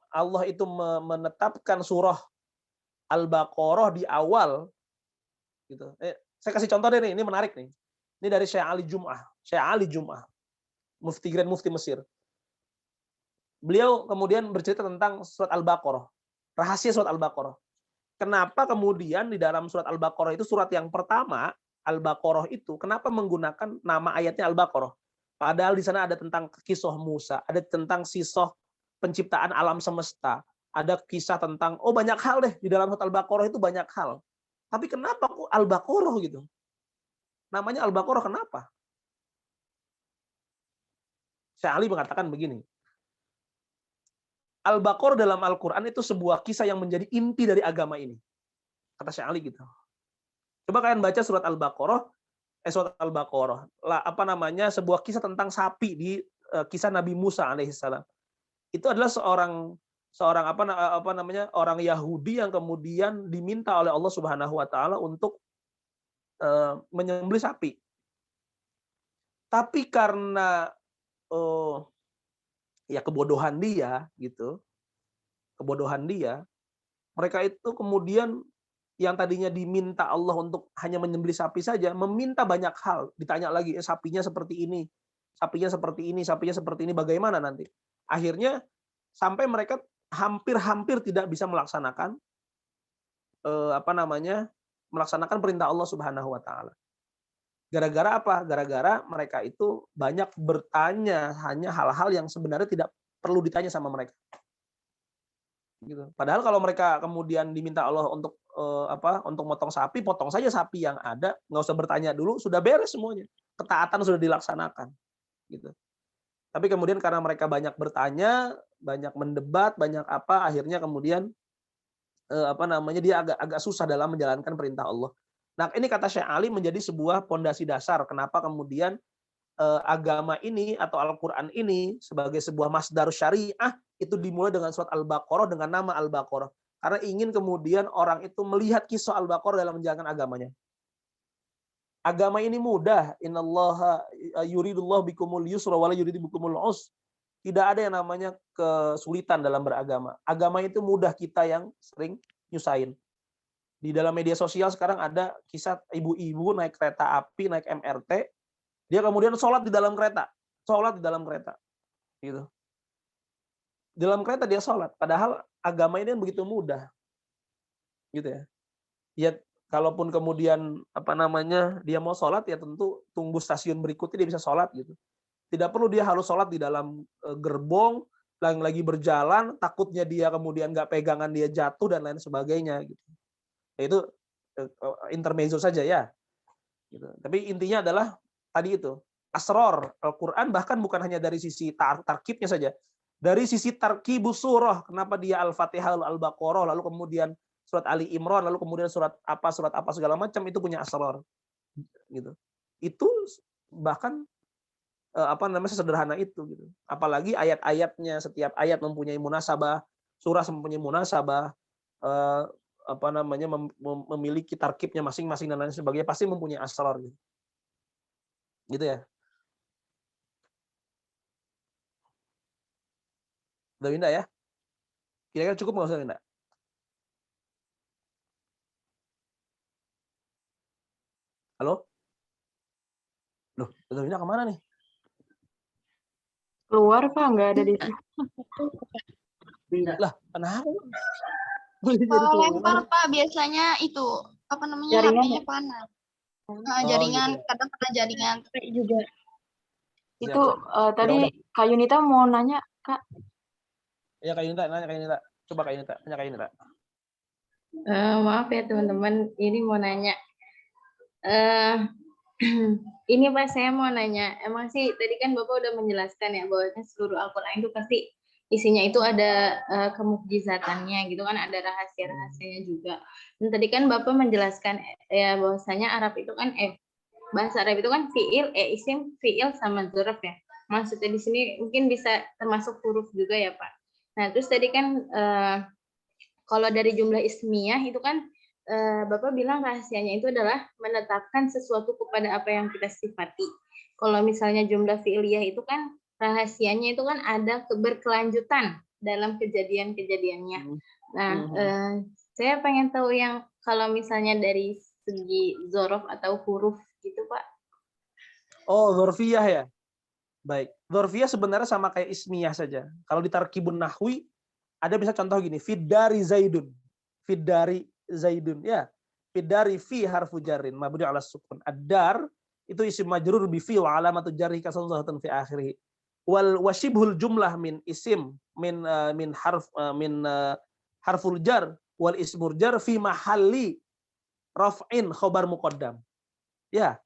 Speaker 4: Allah itu menetapkan surah Al-Baqarah di awal gitu. Saya kasih contoh deh nih, ini menarik nih. Ini dari Syekh Ali Jum'ah, Grand Mufti Mesir. Beliau kemudian bercerita tentang surat Al-Baqarah, rahasia surat Al-Baqarah. Kenapa kemudian di dalam surat Al-Baqarah itu surat yang pertama, Al-Baqarah itu kenapa menggunakan nama ayatnya Al-Baqarah? Padahal di sana ada tentang kisah Musa, ada tentang kisah penciptaan alam semesta, ada kisah tentang banyak hal deh di dalam surat Al-Baqarah itu banyak hal. Tapi kenapa kok Al-Baqarah gitu? Namanya Al-Baqarah kenapa? Syekh Ali mengatakan begini. Al-Baqarah dalam Al-Qur'an itu sebuah kisah yang menjadi inti dari agama ini. Kata Syekh Ali gitu. Coba kalian baca surat Al-Baqarah, sebuah kisah tentang sapi di kisah Nabi Musa alaihissalam. Itu adalah orang Yahudi yang kemudian diminta oleh Allah Subhanahu wa taala untuk menyembelih sapi. Tapi karena kebodohan dia gitu. Mereka itu kemudian yang tadinya diminta Allah untuk hanya menyembelih sapi saja, meminta banyak hal. Ditanya lagi, sapinya seperti ini, bagaimana nanti? Akhirnya sampai mereka hampir tidak bisa melaksanakan melaksanakan perintah Allah Subhanahu wa taala. Gara-gara apa? Gara-gara mereka itu banyak bertanya hanya hal-hal yang sebenarnya tidak perlu ditanya sama mereka. Gitu. Padahal kalau mereka kemudian diminta Allah untuk motong sapi, potong saja sapi yang ada, nggak usah bertanya dulu, sudah beres semuanya. Ketaatan sudah dilaksanakan. Gitu. Tapi kemudian karena mereka banyak bertanya, banyak mendebat, akhirnya kemudian dia agak susah dalam menjalankan perintah Allah. Nah, ini kata Syekh Ali menjadi sebuah pondasi dasar kenapa kemudian agama ini atau Al-Qur'an ini sebagai sebuah masdar syariah itu dimulai dengan surat Al-Baqarah dengan nama Al-Baqarah. Karena ingin kemudian orang itu melihat kisah Al-Baqarah dalam menjalankan agamanya. Agama ini mudah. Innallaha yuridullahu bikumul yusra wa la yuridu bikumul usra. Tidak ada yang namanya kesulitan dalam beragama. Agama itu mudah, kita yang sering nyusahin. Di dalam media sosial sekarang ada kisah ibu-ibu naik kereta api, naik MRT, dia kemudian sholat di dalam kereta. Gitu. Di dalam kereta dia sholat. Padahal agama ini kan begitu mudah. Gitu ya. Ya, kalaupun kemudian dia mau sholat, ya tentu tunggu stasiun berikutnya dia bisa sholat gitu. Tidak perlu dia harus sholat di dalam gerbong, lagi berjalan, takutnya dia kemudian nggak pegangan dia jatuh dan lain sebagainya. Gitu. Itu intermezzo saja ya. Gitu. Tapi intinya adalah tadi itu asror Al-Quran bahkan bukan hanya dari sisi tarkibnya saja, dari sisi tarkibus surah. Kenapa dia Al-Fatihah, Al-Baqarah, lalu kemudian surat Ali Imran, lalu kemudian surat apa segala macam itu punya asror. Gitu. Itu bahkan sederhana itu gitu. Apalagi ayat-ayatnya, setiap ayat mempunyai munasabah, surah mempunyai munasabah, memiliki tarkibnya masing-masing dan lain sebagainya, pasti mempunyai asrar gitu. Gitu ya. Udah Winda ya? Kira-kira cukup nggak usah Winda? Halo? Loh, udah Winda kemana nih?
Speaker 7: Keluar Pak, nggak ada di
Speaker 4: Lah, kenapa?
Speaker 2: Kalau lempar Pak biasanya itu
Speaker 7: Jaringan
Speaker 2: HP-nya panas. Nah,
Speaker 4: Oh,
Speaker 2: jaringan
Speaker 4: gitu ya.
Speaker 2: kadang ada jaringan juga.
Speaker 7: itu
Speaker 4: Siap.
Speaker 7: tadi
Speaker 4: Ya udah.
Speaker 7: Kak Yunita mau nanya Kak.
Speaker 4: Ya Kak Yunita, nanya Kak Yunita. Coba Kak Yunita, tanya Kak Yunita.
Speaker 3: Maaf ya teman-teman, ini mau nanya. Ini Pak, saya mau nanya, emang sih tadi kan Bapak udah menjelaskan ya bahwa seluruh Al-Quran itu pasti isinya itu ada kemukjizatannya gitu kan, ada rahasia-rahasianya juga. Dan tadi kan Bapak menjelaskan ya bahwasanya Arab itu kan bahasa Arab itu kan fiil, isim, fiil sama dzaraf ya. Maksudnya di sini mungkin bisa termasuk huruf juga ya Pak. Nah terus tadi kan kalau dari jumlah ismiyah itu kan Bapak bilang rahasianya itu adalah menetapkan sesuatu kepada apa yang kita sifati. Kalau misalnya jumlah fi'liyah itu kan rahasianya itu kan ada berkelanjutan dalam kejadian-kejadiannya. Nah, saya pengen tahu yang kalau misalnya dari segi zorof atau huruf gitu Pak.
Speaker 4: Oh, dzarfiyah ya. Baik. Dzarfiyah sebenarnya sama kayak ismiyah saja. Kalau di tarkibun nahwi ada bisa contoh gini, fiddari zaidun. Fiddari zaidun ya. Fiddari fi harfu jarrin mabni ala sukun. Ad-dar itu isim majrur bi fi wa alamatu jarri kasratan fi akhirih. Wal washibhul jumlah min isim min harful jar wal ismur jar fi mahalli raf'in khobar muqaddam. Ya.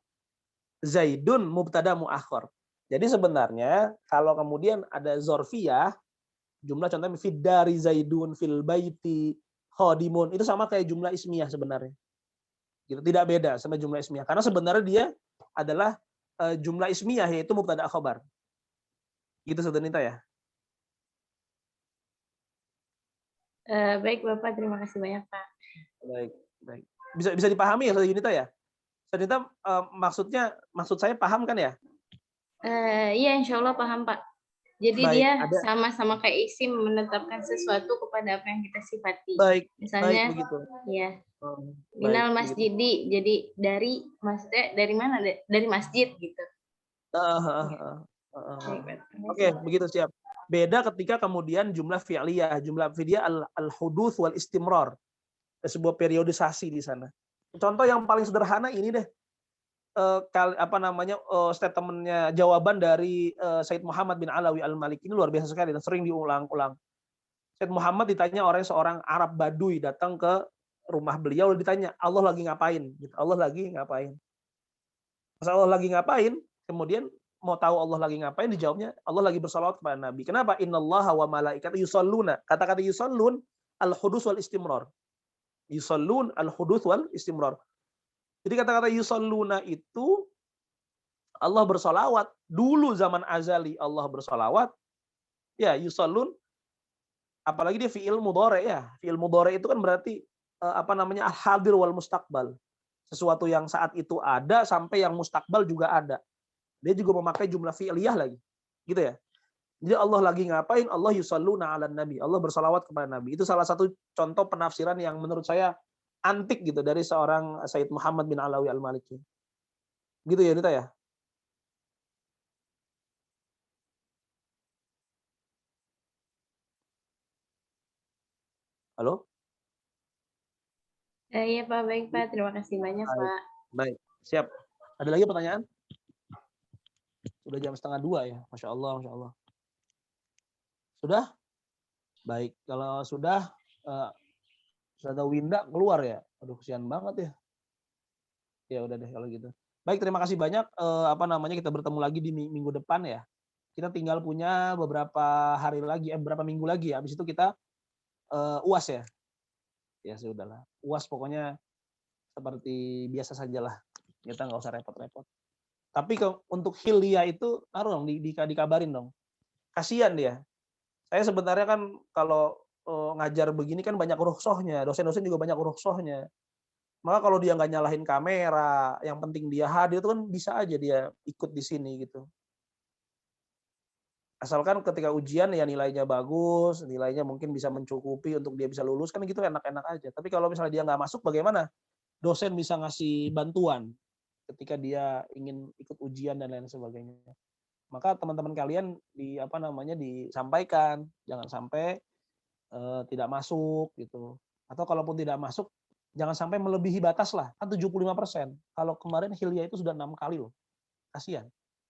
Speaker 4: Zaidun mubtada muakhar. Jadi sebenarnya kalau kemudian ada zorfiyah, jumlah contohnya fiddari zaidun fil baiti khadimun, itu sama kayak jumlah ismiyah sebenarnya. Gitu, tidak beda sama jumlah ismiyah karena sebenarnya dia adalah jumlah ismiyah yaitu mubtada khabar. Gitu Saudara Nita ya.
Speaker 3: Baik Bapak, terima kasih banyak Pak.
Speaker 4: Baik. Bisa dipahami ya Saudara Yunita ya? Saudara Nita maksud saya paham kan ya?
Speaker 3: Iya, insya Allah paham Pak. Jadi
Speaker 4: Baik,
Speaker 3: dia sama-sama kayak isim menetapkan sesuatu kepada apa yang kita sifati.
Speaker 4: Baik,
Speaker 3: Misalnya,
Speaker 4: baik begitu.
Speaker 3: Ya,
Speaker 4: Baik,
Speaker 3: minal
Speaker 4: begitu.
Speaker 3: masjidi, jadi maksudnya dari mana? Dari masjid gitu.
Speaker 4: Oke, begitu siap. Beda ketika kemudian jumlah fi'liyah, al-huduts wal istimrar. Ada sebuah periodisasi di sana. Contoh yang paling sederhana ini deh. Statementnya jawaban dari Said Muhammad bin Alawi Al-Maliki ini luar biasa sekali dan sering diulang-ulang. Said Muhammad ditanya seorang Arab Baduy datang ke rumah beliau, ditanya Allah lagi ngapain? Allah lagi ngapain? Pas Allah lagi ngapain? Kemudian mau tahu Allah lagi ngapain? Dijawabnya Allah lagi bersalawat kepada Nabi. Kenapa? Innallaha wa malaikatahu yusholluna. Kata-kata yushollun al-hudus wal istimrar. Yusallun al-huduts wal istimrar. Jadi kata-kata yusalluna itu Allah bersolawat. Dulu zaman azali Allah bersolawat. Ya, yusallun, apalagi dia fi'il mudhari ya. Fi'il mudhari itu kan berarti al-hadir wal mustaqbal. Sesuatu yang saat itu ada sampai yang mustakbal juga ada. Dia juga memakai jumlah fi'liyah lagi. Gitu ya. Jadi Allah lagi ngapain? Allah yusalluna 'alan nabi. Allah bersalawat kepada nabi. Itu salah satu contoh penafsiran yang menurut saya antik gitu dari seorang Sayyid Muhammad bin Alawi Al-Maliki. Gitu ya, Dita ya? Halo?
Speaker 3: Iya Pak, baik Pak. Terima kasih banyak
Speaker 4: Baik.
Speaker 3: Pak.
Speaker 4: Baik, siap. Ada lagi pertanyaan? Sudah jam 1:30 ya, Masya Allah, Masya Allah. Sudah? Baik, kalau sudah ada Winda keluar ya. Aduh, kesian banget ya. Ya udah deh kalau gitu. Baik, terima kasih banyak. Kita bertemu lagi di minggu depan ya. Kita tinggal punya beberapa hari lagi, beberapa minggu lagi ya. Habis itu kita UAS ya. Ya sudahlah. UAS pokoknya seperti biasa sajalah. Kita nggak usah repot-repot. Tapi untuk Hilya itu harus dong dikabarin dong. Kasihan dia. Saya sebenarnya kan kalau ngajar begini kan banyak rukhsahnya, dosen-dosen juga banyak rukhsahnya. Maka kalau dia nggak nyalahin kamera, yang penting dia hadir itu kan bisa aja dia ikut di sini gitu. Asalkan ketika ujian ya nilainya bagus, nilainya mungkin bisa mencukupi untuk dia bisa lulus, kan gitu enak-enak aja. Tapi kalau misalnya dia nggak masuk, bagaimana? Dosen bisa ngasih bantuan ketika dia ingin ikut ujian dan lain sebagainya. Maka teman-teman kalian disampaikan, jangan sampai tidak masuk gitu. Atau kalaupun tidak masuk, jangan sampai melebihi batas lah, kan 75%. Kalau kemarin Hilya itu sudah 6 kali loh, kasihan.